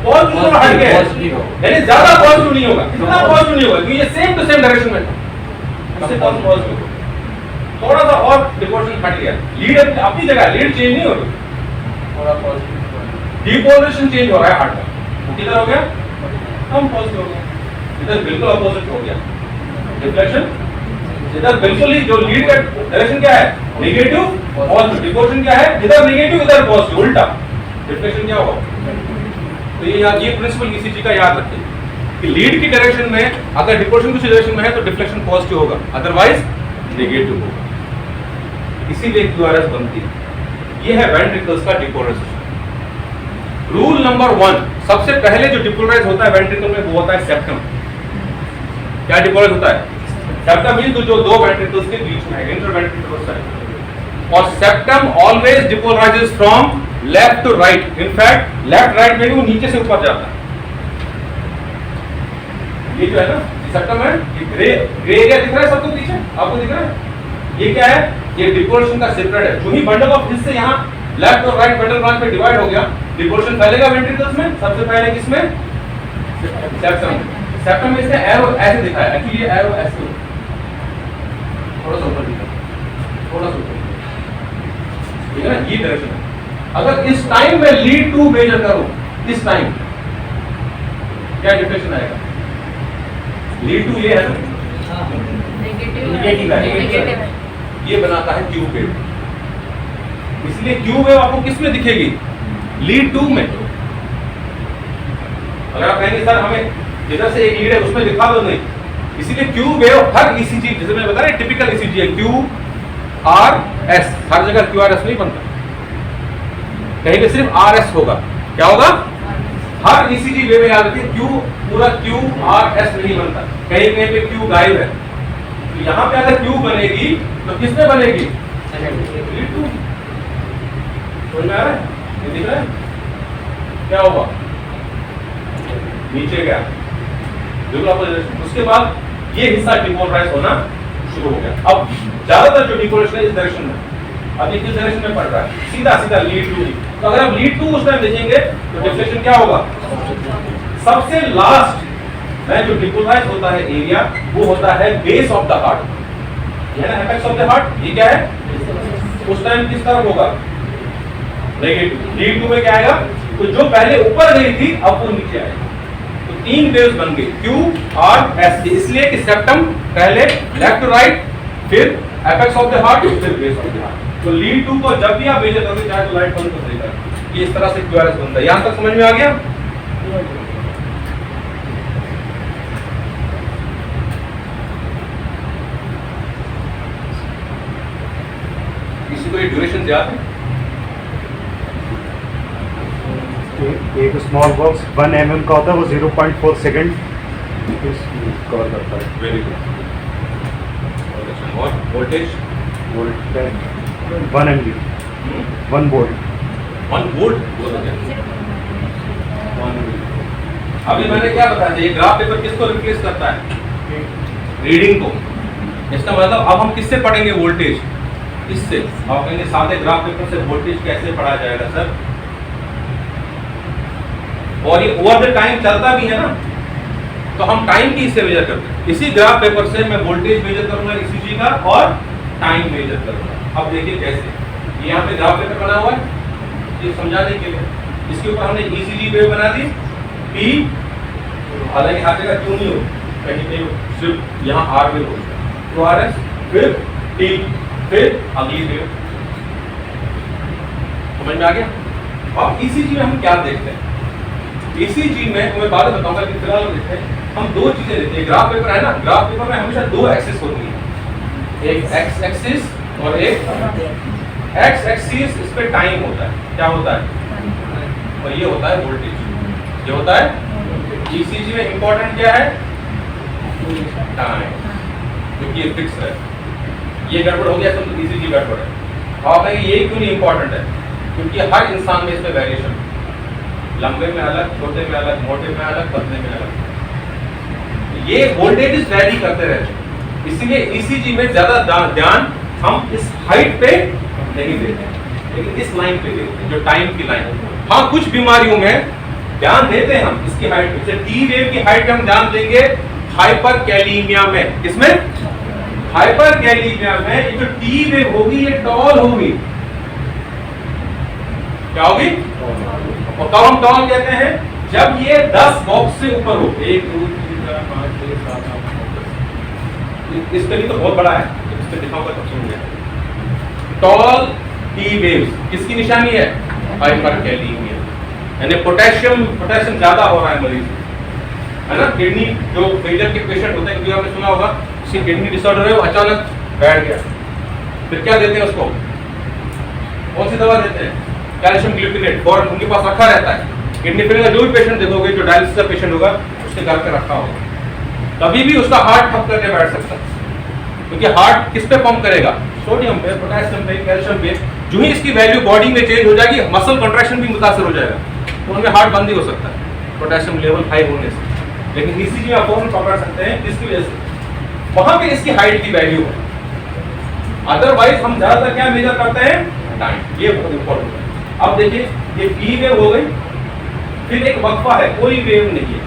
पॉजिटिव थोड़ा हट गया, यानी ज्यादा पॉजिटिव नहीं होगा, इतना पॉजिटिव नहीं होगा क्योंकि ये सेम टू सेम डायरेक्शन में था, उससे पॉजिटिव थोड़ा सा और डिपोलराइजेशन हट गया। लीड अपनी जगह, लीड चेंज नहीं हो रही, थोड़ा पॉजिटिव, डिपोलराइजेशन चेंज हो रहा है हार्ट का। किधर हो गया? कम पॉजिटिव हो गया, इधर बिल्कुल अपोजिट हो गया, डिफ्लेक्शन इधर बिल्कुल ही जो लीड का डायरेक्शन क्या है, नेगेटिव, पॉजिटिव। डिपोर्शन क्या है, इधर नेगेटिव इधर पॉजिटिव, उल्टा डिफ्लेक्शन क्या होगा। तो ये प्रिंसिपल ईसीजी का याद रखिए कि लीड की डायरेक्शन में अगर डिपोर्शन किसी डायरेक्शन में है तो डिफ्लेक्शन पॉजिटिव होगा, अदरवाइज नेगेटिव होगा। इसीलिए क्यूआरएस बनती है। ये है वेंट्रिकल्स का डिपोलराइजेशन। रूल नंबर 1, सबसे पहले जो डिपोलराइज होता है वेंट्रिकल में वो होता है सेप्टम। क्या डिपोलराइज होता है? सेप्टम मीन जो दो वेंट्रिकल्स के बीच में है, इंटरवेंट्रिकुलर साइड। और septum always depolarises from left to right. In fact left right में भी वो नीचे से ऊपर जाता है। ये जो है ना सेप्टम है, ये ग्रे एरिया दिख रहा है सबको पीछे, आपको दिख रहा है? ये क्या है? ये डिपोर्शन का सेपरेट है। जो ही बंडल ऑफ हिस्से यहाँ लेफ्ट और राइट बंडल ब्रांच पे डिवाइड हो गया, डिपोर्शन फैलेगा वेंट्रिकल्स में। सबसे पहले किसमें? सेप्टम। सेप्टम में इसने एरो ऐसे दिखा है, एक्चुअली ये एरो ऐसे थोड़ा सा ऊपर दिखा, थोड़ा सा ऊपर, ठीक है ना? ये डायरेक्शन है। अगर इस टाइम में लीड टू मेजर करूं, इस टाइम क्या डिफ्लेक्शन आएगा? लीड टू ये है ना, नेगेटिव है, ये बनाता है क्यू वेव। इसलिए क्यू वेव आपको किस में दिखेगी? लीड टू में। अगर आप कहेंगे सर हमें इधर से एक लीड है उसमें दिखा दो, नहीं। इसीलिए क्यू वेव हर ईसीजी, जैसे मैंने बताया टिपिकल ईसीजी है क्यू आर एस, हर जगह क्यू आर एस नहीं बनता, कहीं पे सिर्फ आर एस होगा। क्या होगा? हर ईसीजी वेव में याद रखिए क्यू पूरा क्यू आर एस नहीं बनता, कहीं कहीं पे क्यू गायब है। तो यहाँ पे अगर क्यू बनेगी तो किसमें बनेगी? Lead to. समझ में आ रहा है? ये दिख रहा है? क्या हुआ? नीचे गया, बिल्कुल अपोजिट। उसके बाद ये हिस्सा डिपोलराइज होना शुरू हो गया। अब ज्यादातर जो डिपोलराइजेशन है इस डायरेक्शन में, अब ये किस डायरेक्शन में पड़ रहा है? सीधा सीधा लीड टू। तो अगर आप लीड टू उस टाइम देखेंगे तो डिफ्लेक्शन क्या होगा? सबसे लास्ट में जो डिपोलराइज होता है एरिया वो होता है बेस ऑफ द हार्ट, ये ना एपेक्स ऑफ द हार्ट। ये क्या है? उस टाइम किस तरफ होगा? नेगेटिव। लीड टू में क्या आएगा? तो जो पहले ऊपर गई थी अब वो नीचे आएगी। तो तीन वेव्स बन गई क्यू आर एस, इसलिए कि सेप्टम पहले लेफ्ट टू राइट, फिर एपेक्स ऑफ द हार्ट, फिर बेस ऑफ द हार्ट। तो लीड टू को जब भी आप मेजर करोगे चाहे तो लाइट बंद कर देगा, ये इस तरह से क्यूआरएस बनता है। यहां तक समझ में आ गया? किसी को ये ड्यूरेशन याद है? एक स्मॉल बॉक्स 1 mm का होता है, वो 0.4 सेकेंड कवर करता है। Very good. और voltage? Volt 1 MV, 1 volt. 1 volt बोला गया। 1 वोल्ट। अभी मैंने क्या बताया, ये ग्राफ पेपर किसको रिप्लेस करता है? रीडिंग को। इसका मतलब अब हम किससे पढ़ेंगे वोल्टेज? इससे। आप कहेंगे सादे ग्राफ पेपर से वोल्टेज कैसे पढ़ा जाएगा सर? और ये ओवर द टाइम चलता भी है ना, तो हम टाइम की इससे मेजर करते हैं। इसी ग्राफ पेपर से मैं वोल्टेज मेजर करूंगा ईसीजी का और टाइम मेजर करूंगा। अब देखिए कैसे। यहाँ पे ग्राफ पेपर बना हुआ है, ये समझाने के लिए। इसके ऊपर हमने ईसीजी वेव बना दी, पी, हालांकि हर जगह क्यों नहीं हो, कहीं कहीं सिर्फ यहाँ आर वेव हो, तो आर एस, फिर टी, फिर अगली वेव। समझ में आ गया? अब ईसीजी में हम क्या देखते हैं? ईसीजी में मैं बाद में बताऊंगा कि फिलहाल देखते हैं हम दो चीजें देखते हैं। ग्राफ पेपर है ना, ग्राफ पेपर में हमेशा दो एक्सिस होती है, एक एक्स एक्सिस और एक एक्स एक्सिस। इस पे टाइम होता है, क्या होता है? और ये होता है वोल्टेज। ये होता है ईसीजी में इंपॉर्टेंट क्या है? टाइम, क्योंकि ये फिक्स है। ये गड़बड़ हो गया तो ईसीजी गड़बड़ है। और ये क्यों नहीं इंपॉर्टेंट है? क्योंकि हर इंसान में इसमें वेरिएशन, लंबे में अलग, छोटे में अलग, मोटे में अलग, पतले में अलग। ये वोल्टेज वैरी करते रहते हैं, इसलिए ईसीजी में ज्यादा ध्यान हम इस हाइट पे नहीं देते, लेकिन इस लाइन पे देते हैं, जो टाइम की लाइन। हाँ, कुछ बीमारियों में ध्यान देते हैं हम इसकी हाइट पे, जैसे टी वेव की हाइट पे हम ध्यान देंगे हाइपरकैलीमिया में। किसमें? हाइपरकैलीमिया में। ये जो टी वेव होगी ये टॉल होगी। क्या होगी? और कब हम टॉल कहते हैं? जब ये 10 बॉक्स से ऊपर हो, 1 2 3 4 5 6 7 8 9 10। इसके लिए तो बहुत बड़ा है, तो इससे दिखाऊंगा तब समझेंगे। टॉल टी वेव्स किसकी निशानी है? हाइपरकैलीमिया, यानी पोटेशियम ज्यादा हो रहा है मरीज, है ना। किडनी जो फेलियर के पेशेंट होते हैं, क्योंकि आपने सुना होगा किसी किडनी डिसऑर्डर है, वो अचानक बैठ गया, फिर क्या देते हैं उसको? कौन सी दवा देते हैं? कैल्शियम ग्लूटिनेट, फॉरन उनके पास रखा रहता है। किडनी फेलियर का जो भी पेशेंट देखोगे, जो डायलिसिस का पेशेंट होगा, उसके घर पे रखा होगा। कभी भी उसका हार्ट ठप करके बैठ सकता है, क्योंकि हार्ट किस पे पंप करेगा? सोडियम पे, पोटेशियम पे, कैल्शियम पे। जो ही इसकी वैल्यू बॉडी में चेंज हो जाएगी, मसल कंट्रैक्शन भी मुतासर हो जाएगा, तो उनमें हार्ट बंद ही हो सकता है पोटेशियम लेवल हाई होने से। लेकिन ईसीजी आप फौरन पकड़ सकते हैं, किसकी वजह से? वहां पे इसकी हाइट की वैल्यू है। अदरवाइज हम ज्यादातर क्या मेजर करते हैं? टाइम। ये बहुत इंपॉर्टेंट है। अब देखिए, ये पी वेव हो गई, फिर एक वक्फा है, कोई वेव नहीं है,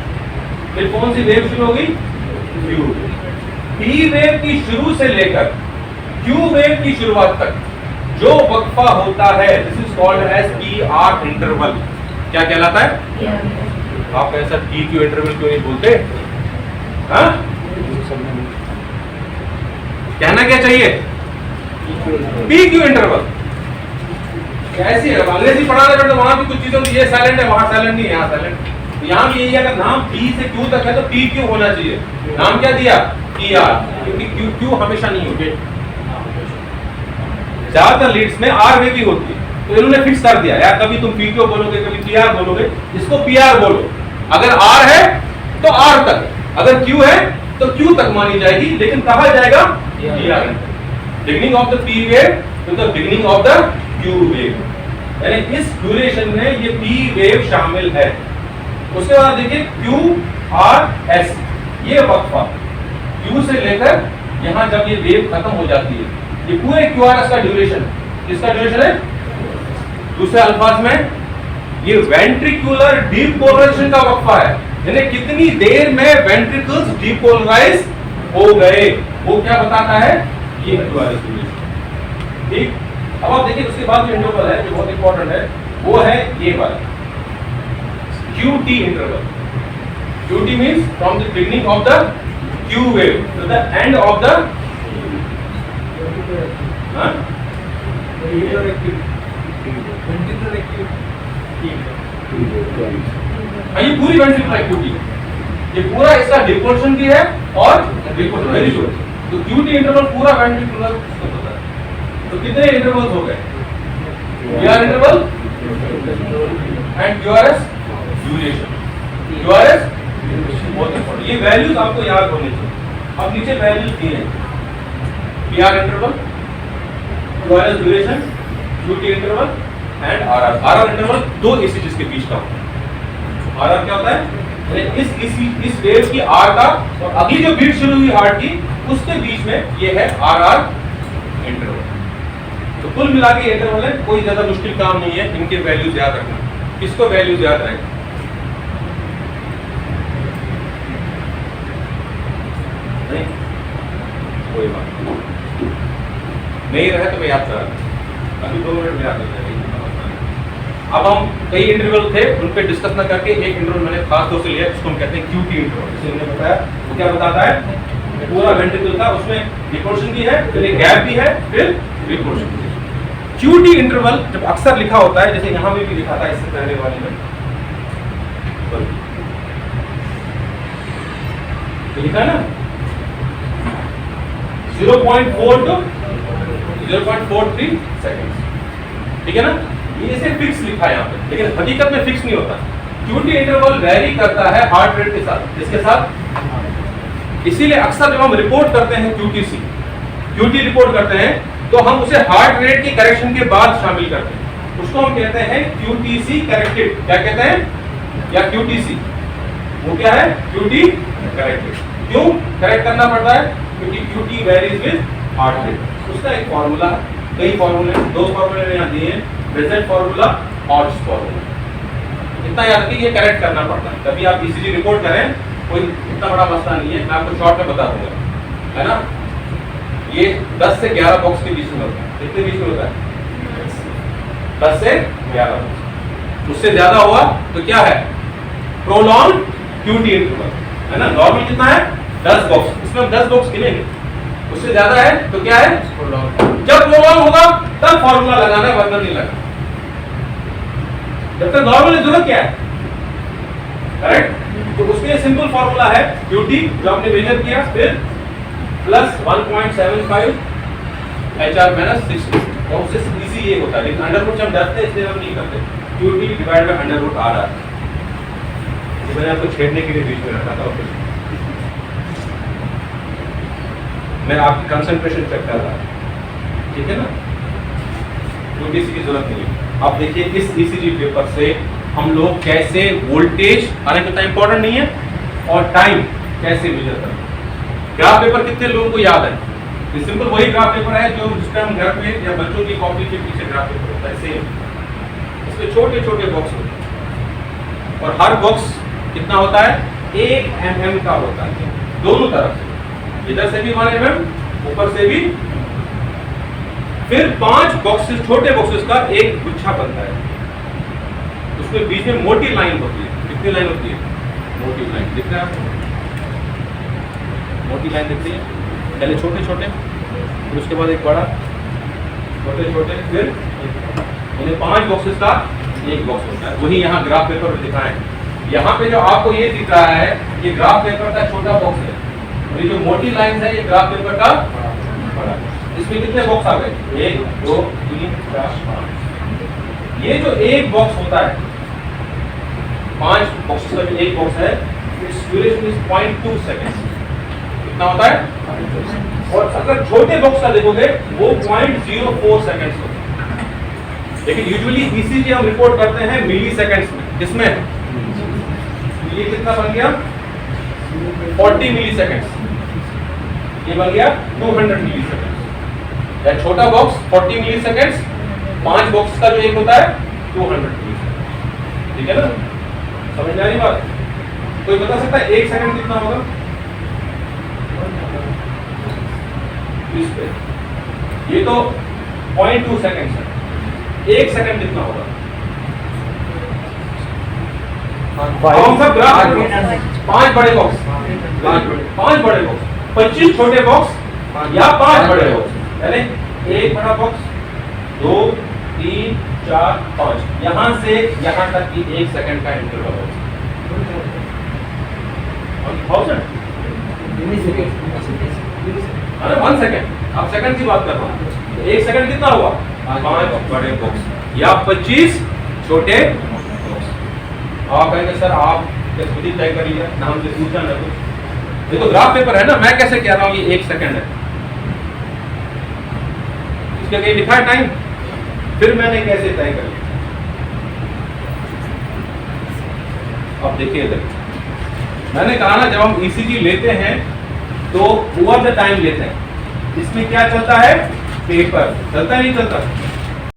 फिर कौन सी वेव शुरू हो गई? Q wave. पी वेव की शुरू से लेकर क्यू वेव की शुरुआत तक जो वक्फा होता है, this is called as P R interval. क्या कहलाता है? आप ऐसा पी क्यू इंटरवल क्यों नहीं बोलते? हाँ, कहना क्या चाहिए? P Q interval. ऐसी है, अंग्रेजी पढ़ाने पर तो वहां भी कुछ चीजों में ये साइलेंट है, वहां साइलेंट नहीं है, यहाँ साइलेंट। यहाँ भी यही है, अगर नाम पी से क्यू तक है तो पी क्यू होना चाहिए। नाम क्या दिया? पी आर, क्योंकि क्यू क्यू हमेशा नहीं होगी। ज्यादातर लीड्स में आर वे भी होती है, तो इन्होंने फिक्स कर दिया यार, कभी तुम पी क्यू बोलोगे, कभी पी आर बोलोगे, इसको पी आर बोलो। अगर आर है तो आर तक, अगर क्यू है तो क्यू तक मानी जाएगी, लेकिन कहा जाएगा P R. Beginning of the P wave to the beginning of the Q wave, यानी इस ड्यूरेशन में ये पी वेव शामिल है। उसके बाद देखिए क्यू आर एस, ये वक्फा क्यू से लेकर यहां जब ये वेव खत्म हो जाती है, ये पूरे क्यू आर एस का ड्यूरेशन, इसका ड्यूरेशन है। दूसरे अल्फाज में ये वेंट्रिकुलर डीपोलराइजेशन का वक्फा है, यानी कितनी देर में वेंट्रिकल्स डीपोलराइज हो गए, वो क्या बताता है? ये क्यू आर एस ड्यूरेशन। ठीक, अब आप देखिए उसके बाद जो इंटरवल है, जो बहुत इंपॉर्टेंट है, वो है ये वाला QT interval. QT means from the beginning of the Q wave to the end of the ये पूरी वेंट्रिकुलर एक्टिविटी है, ये पूरा इसका डिपोर्शन भी है और डिपोर्शन वेरी गुड। तो QT इंटरवल पूरा वेंट्रिकुलर होता है। तो कितने इंटरवल्स हो गए? PR interval and QRS duration. QRS बहुत इंपॉर्टेंट, ये वैल्यूज आपको याद होनी चाहिए। अब नीचे वैल्यूज दिए हैं, PR interval, QRS duration, QT interval and RR। RR interval दो ECGs के बीच का होता है। RR क्या होता है? इस वेव की R का और अगली जो बीट शुरू हुई हार्ट की, उसके बीच में ये है RR इंटरवल। तो कुल मिला के इंटरवल है, कोई ज्यादा मुश्किल काम नहीं है, इनके वैल्यूज याद रखना। किसको वैल्यूज याद रहेगा? नहीं, कोई बात नहीं रहे तो मैं याद करा, अभी 2 मिनट में याद हो जाएगा। अब हम कई इंटरवल थे, उन पे डिस्कस ना करके एक इंटरवल मैंने खास तौर से लिया, जिसको हम कहते हैं QT इंटरवल। जैसे मैंने बताया, वो क्या बताता है? पूरा वेंट्रिकल था, उसमें डिपोर्शन भी है, फिर एक गैप भी है, फिर डिपोर्शन भी है। QT इंटरवल जब अक्सर लिखा होता है, जैसे यहाँ भी लिखा था इससे पहले वाले में, तो लिखा है ना 0.4 to 0.43 सेकेंड्स, ठीक है ना। ये इसे फिक्स लिखा है यहाँ पे, लेकिन हकीकत में फिक्स नहीं होता। QT इंटरवल वेरी करता है हार्ट रेट के साथ, इसके साथ। इसीलिए अक्सर जब हम रिपोर्ट करते हैं QT रिपोर्ट करते हैं, तो हम उसे हार्ट रेट की करेक्शन के बाद शामिल करते हैं, उसको हम कहते हैं QTC करेक्टेड। क्या कहते हैं? या QTC, वो क्या है? QT corrected. क्यों करेक्ट करना पड़ता है? क्योंकि QT varies with heart rate. उसका एक फॉर्मूला है, कई फॉर्मूले, 2 फॉर्मूले यहाँ दिए हैं, बेसेल फॉर्मूला, ऑड्स फॉर्मूला। इतना याद रखिए, ये करेक्ट करना पड़ता है। कभी आप ECG रिपोर्ट करें, कोई इतना बड़ा मसला नहीं है, मैं आपको शॉर्ट में बता दूंगा, है ना। ये 10 से 11 बॉक्स के बीच में होता है। कितने बीच में होता है? 10 से 11 बॉक्स। उससे ज्यादा हुआ तो क्या है? प्रोलॉन्ग QT इंटरवल, है ना। नॉर्मल कितना है? 10 बॉक्स। इसमें हम 10 बॉक्स गिनेंगे, उससे ज्यादा है तो क्या है, जब प्रोलॉन्ग होगा तब फॉर्मूला लगाना है, वरना नहीं लगा। जब तक नॉर्मल है जरूरत क्या है, करेक्ट। तो उसके सिंपल फॉर्मूला है QT जो आपने मेजर किया, फिर प्लस 1.75 HR माइनस 60। तो उससे इजी ये होता है, लेकिन अंडर रूट से हम डरते हैं इसलिए हम नहीं करते। QT divide by under root आ रहा है, ये मैंने आपको छेड़ने के लिए बीच में रखा था। मैं आपकी कंसंट्रेशन चेक कर रहा है, ठीक है ना, क्योंकि इसकी जरूरत नहीं है। आप देखिए इस ECG पेपर से हम लोग कैसे वोल्टेज, हालांकि उतना इंपॉर्टेंट नहीं है, और टाइम कैसे मेजर करते हैं। ग्राफ पेपर कितने लोगों को याद है? ये सिंपल वही ग्राफ पेपर है जो जिसका हम घर में या बच्चों की कॉपी के पीछे ग्राफ पेपर होता है, सेम। इसमें छोटे छोटे बॉक्स होते हैं और हर बॉक्स कितना होता है, 1 mm का होता है, दोनों तरफ से, इधर से भी 1 mm, ऊपर से भी। फिर 5 बॉक्सेस, छोटे बॉक्सेस का एक गुच्छा बनता है, उसमें बीच में मोटी लाइन होती है। कितनी लाइन होती है, मोटी लाइन दिख रहा है आपको, मोटी लाइन दिखती है। पहले छोटे छोटे, फिर उसके बाद एक बड़ा, छोटे छोटे, फिर उन्हें 5 बॉक्सेस का एक बॉक्स होता है। वही यहाँ ग्राफ पेपर में दिखाएं। यहाँ पे जो आपको ये दिख रहा है, ये ग्राफ पेपर का छोटा बॉक्स है, और ये जो मोटी लाइन है ये ग्राफ पेपर का बड़ा। इसमें कितने बॉक्स आ गए, 1 2 3 4 5। ये जो एक बॉक्स होता है, 5 बॉक्सेस का जो एक बॉक्स है, इट्स ड्यूरेशन इज 0.2 सेकंड। कितना होता है, और अगर छोटे बॉक्स का देखोगे वो 0.04 सेकंड्स होता है। लेकिन यूजुअली ECG हम रिपोर्ट करते हैं मिली सेकंड्स में। किसमें, ये कितना बन गया, 40 मिली सेकंड्स, ये बन गया 200 मिली सेकंड्स। या छोटा बॉक्स 40 मिली सेकंड्स, 5 बॉक्स का जो एक होता है 200 मिली सेकंड। ठीक है ना, समझ में आ रही बात? कोई बता सकता है 1 सेकंड कितना होगा? इस पे ये तो 0.2 सेकंड है, 1 सेकंड कितना होगा? कौन सा ग्राफ, 5 बड़े बॉक्स, 5 बड़े बॉक्स, 25 छोटे बॉक्स या 5 बड़े बॉक्स, यानी 1 बड़ा बॉक्स, 2 3 4 5, यहां से यहां तक की 1 सेकंड का इंटरवल होगा। 1 सेकंड, आप सेकंड की बात कर रहा हूं। 1 सेकंड कितना हुआ, 5 बड़े बॉक्स या 25 छोटे बॉक्स। आप कहेंगे सर आप खुद ही तय कर लिया, नाम से पूछा ना कुछ। ये तो ग्राफ पेपर है ना, मैं कैसे कह रहा हूँ ये 1 सेकंड है, इसके कहीं लिखा है टाइम, फिर मैंने कैसे तय कर लिया? अब देखिए इधर, मैंने कहा ना जब हम ECG लेते हैं तो ओवर द टाइम लेते हैं। इसमें क्या चलता है, पेपर चलता है, नहीं चलता?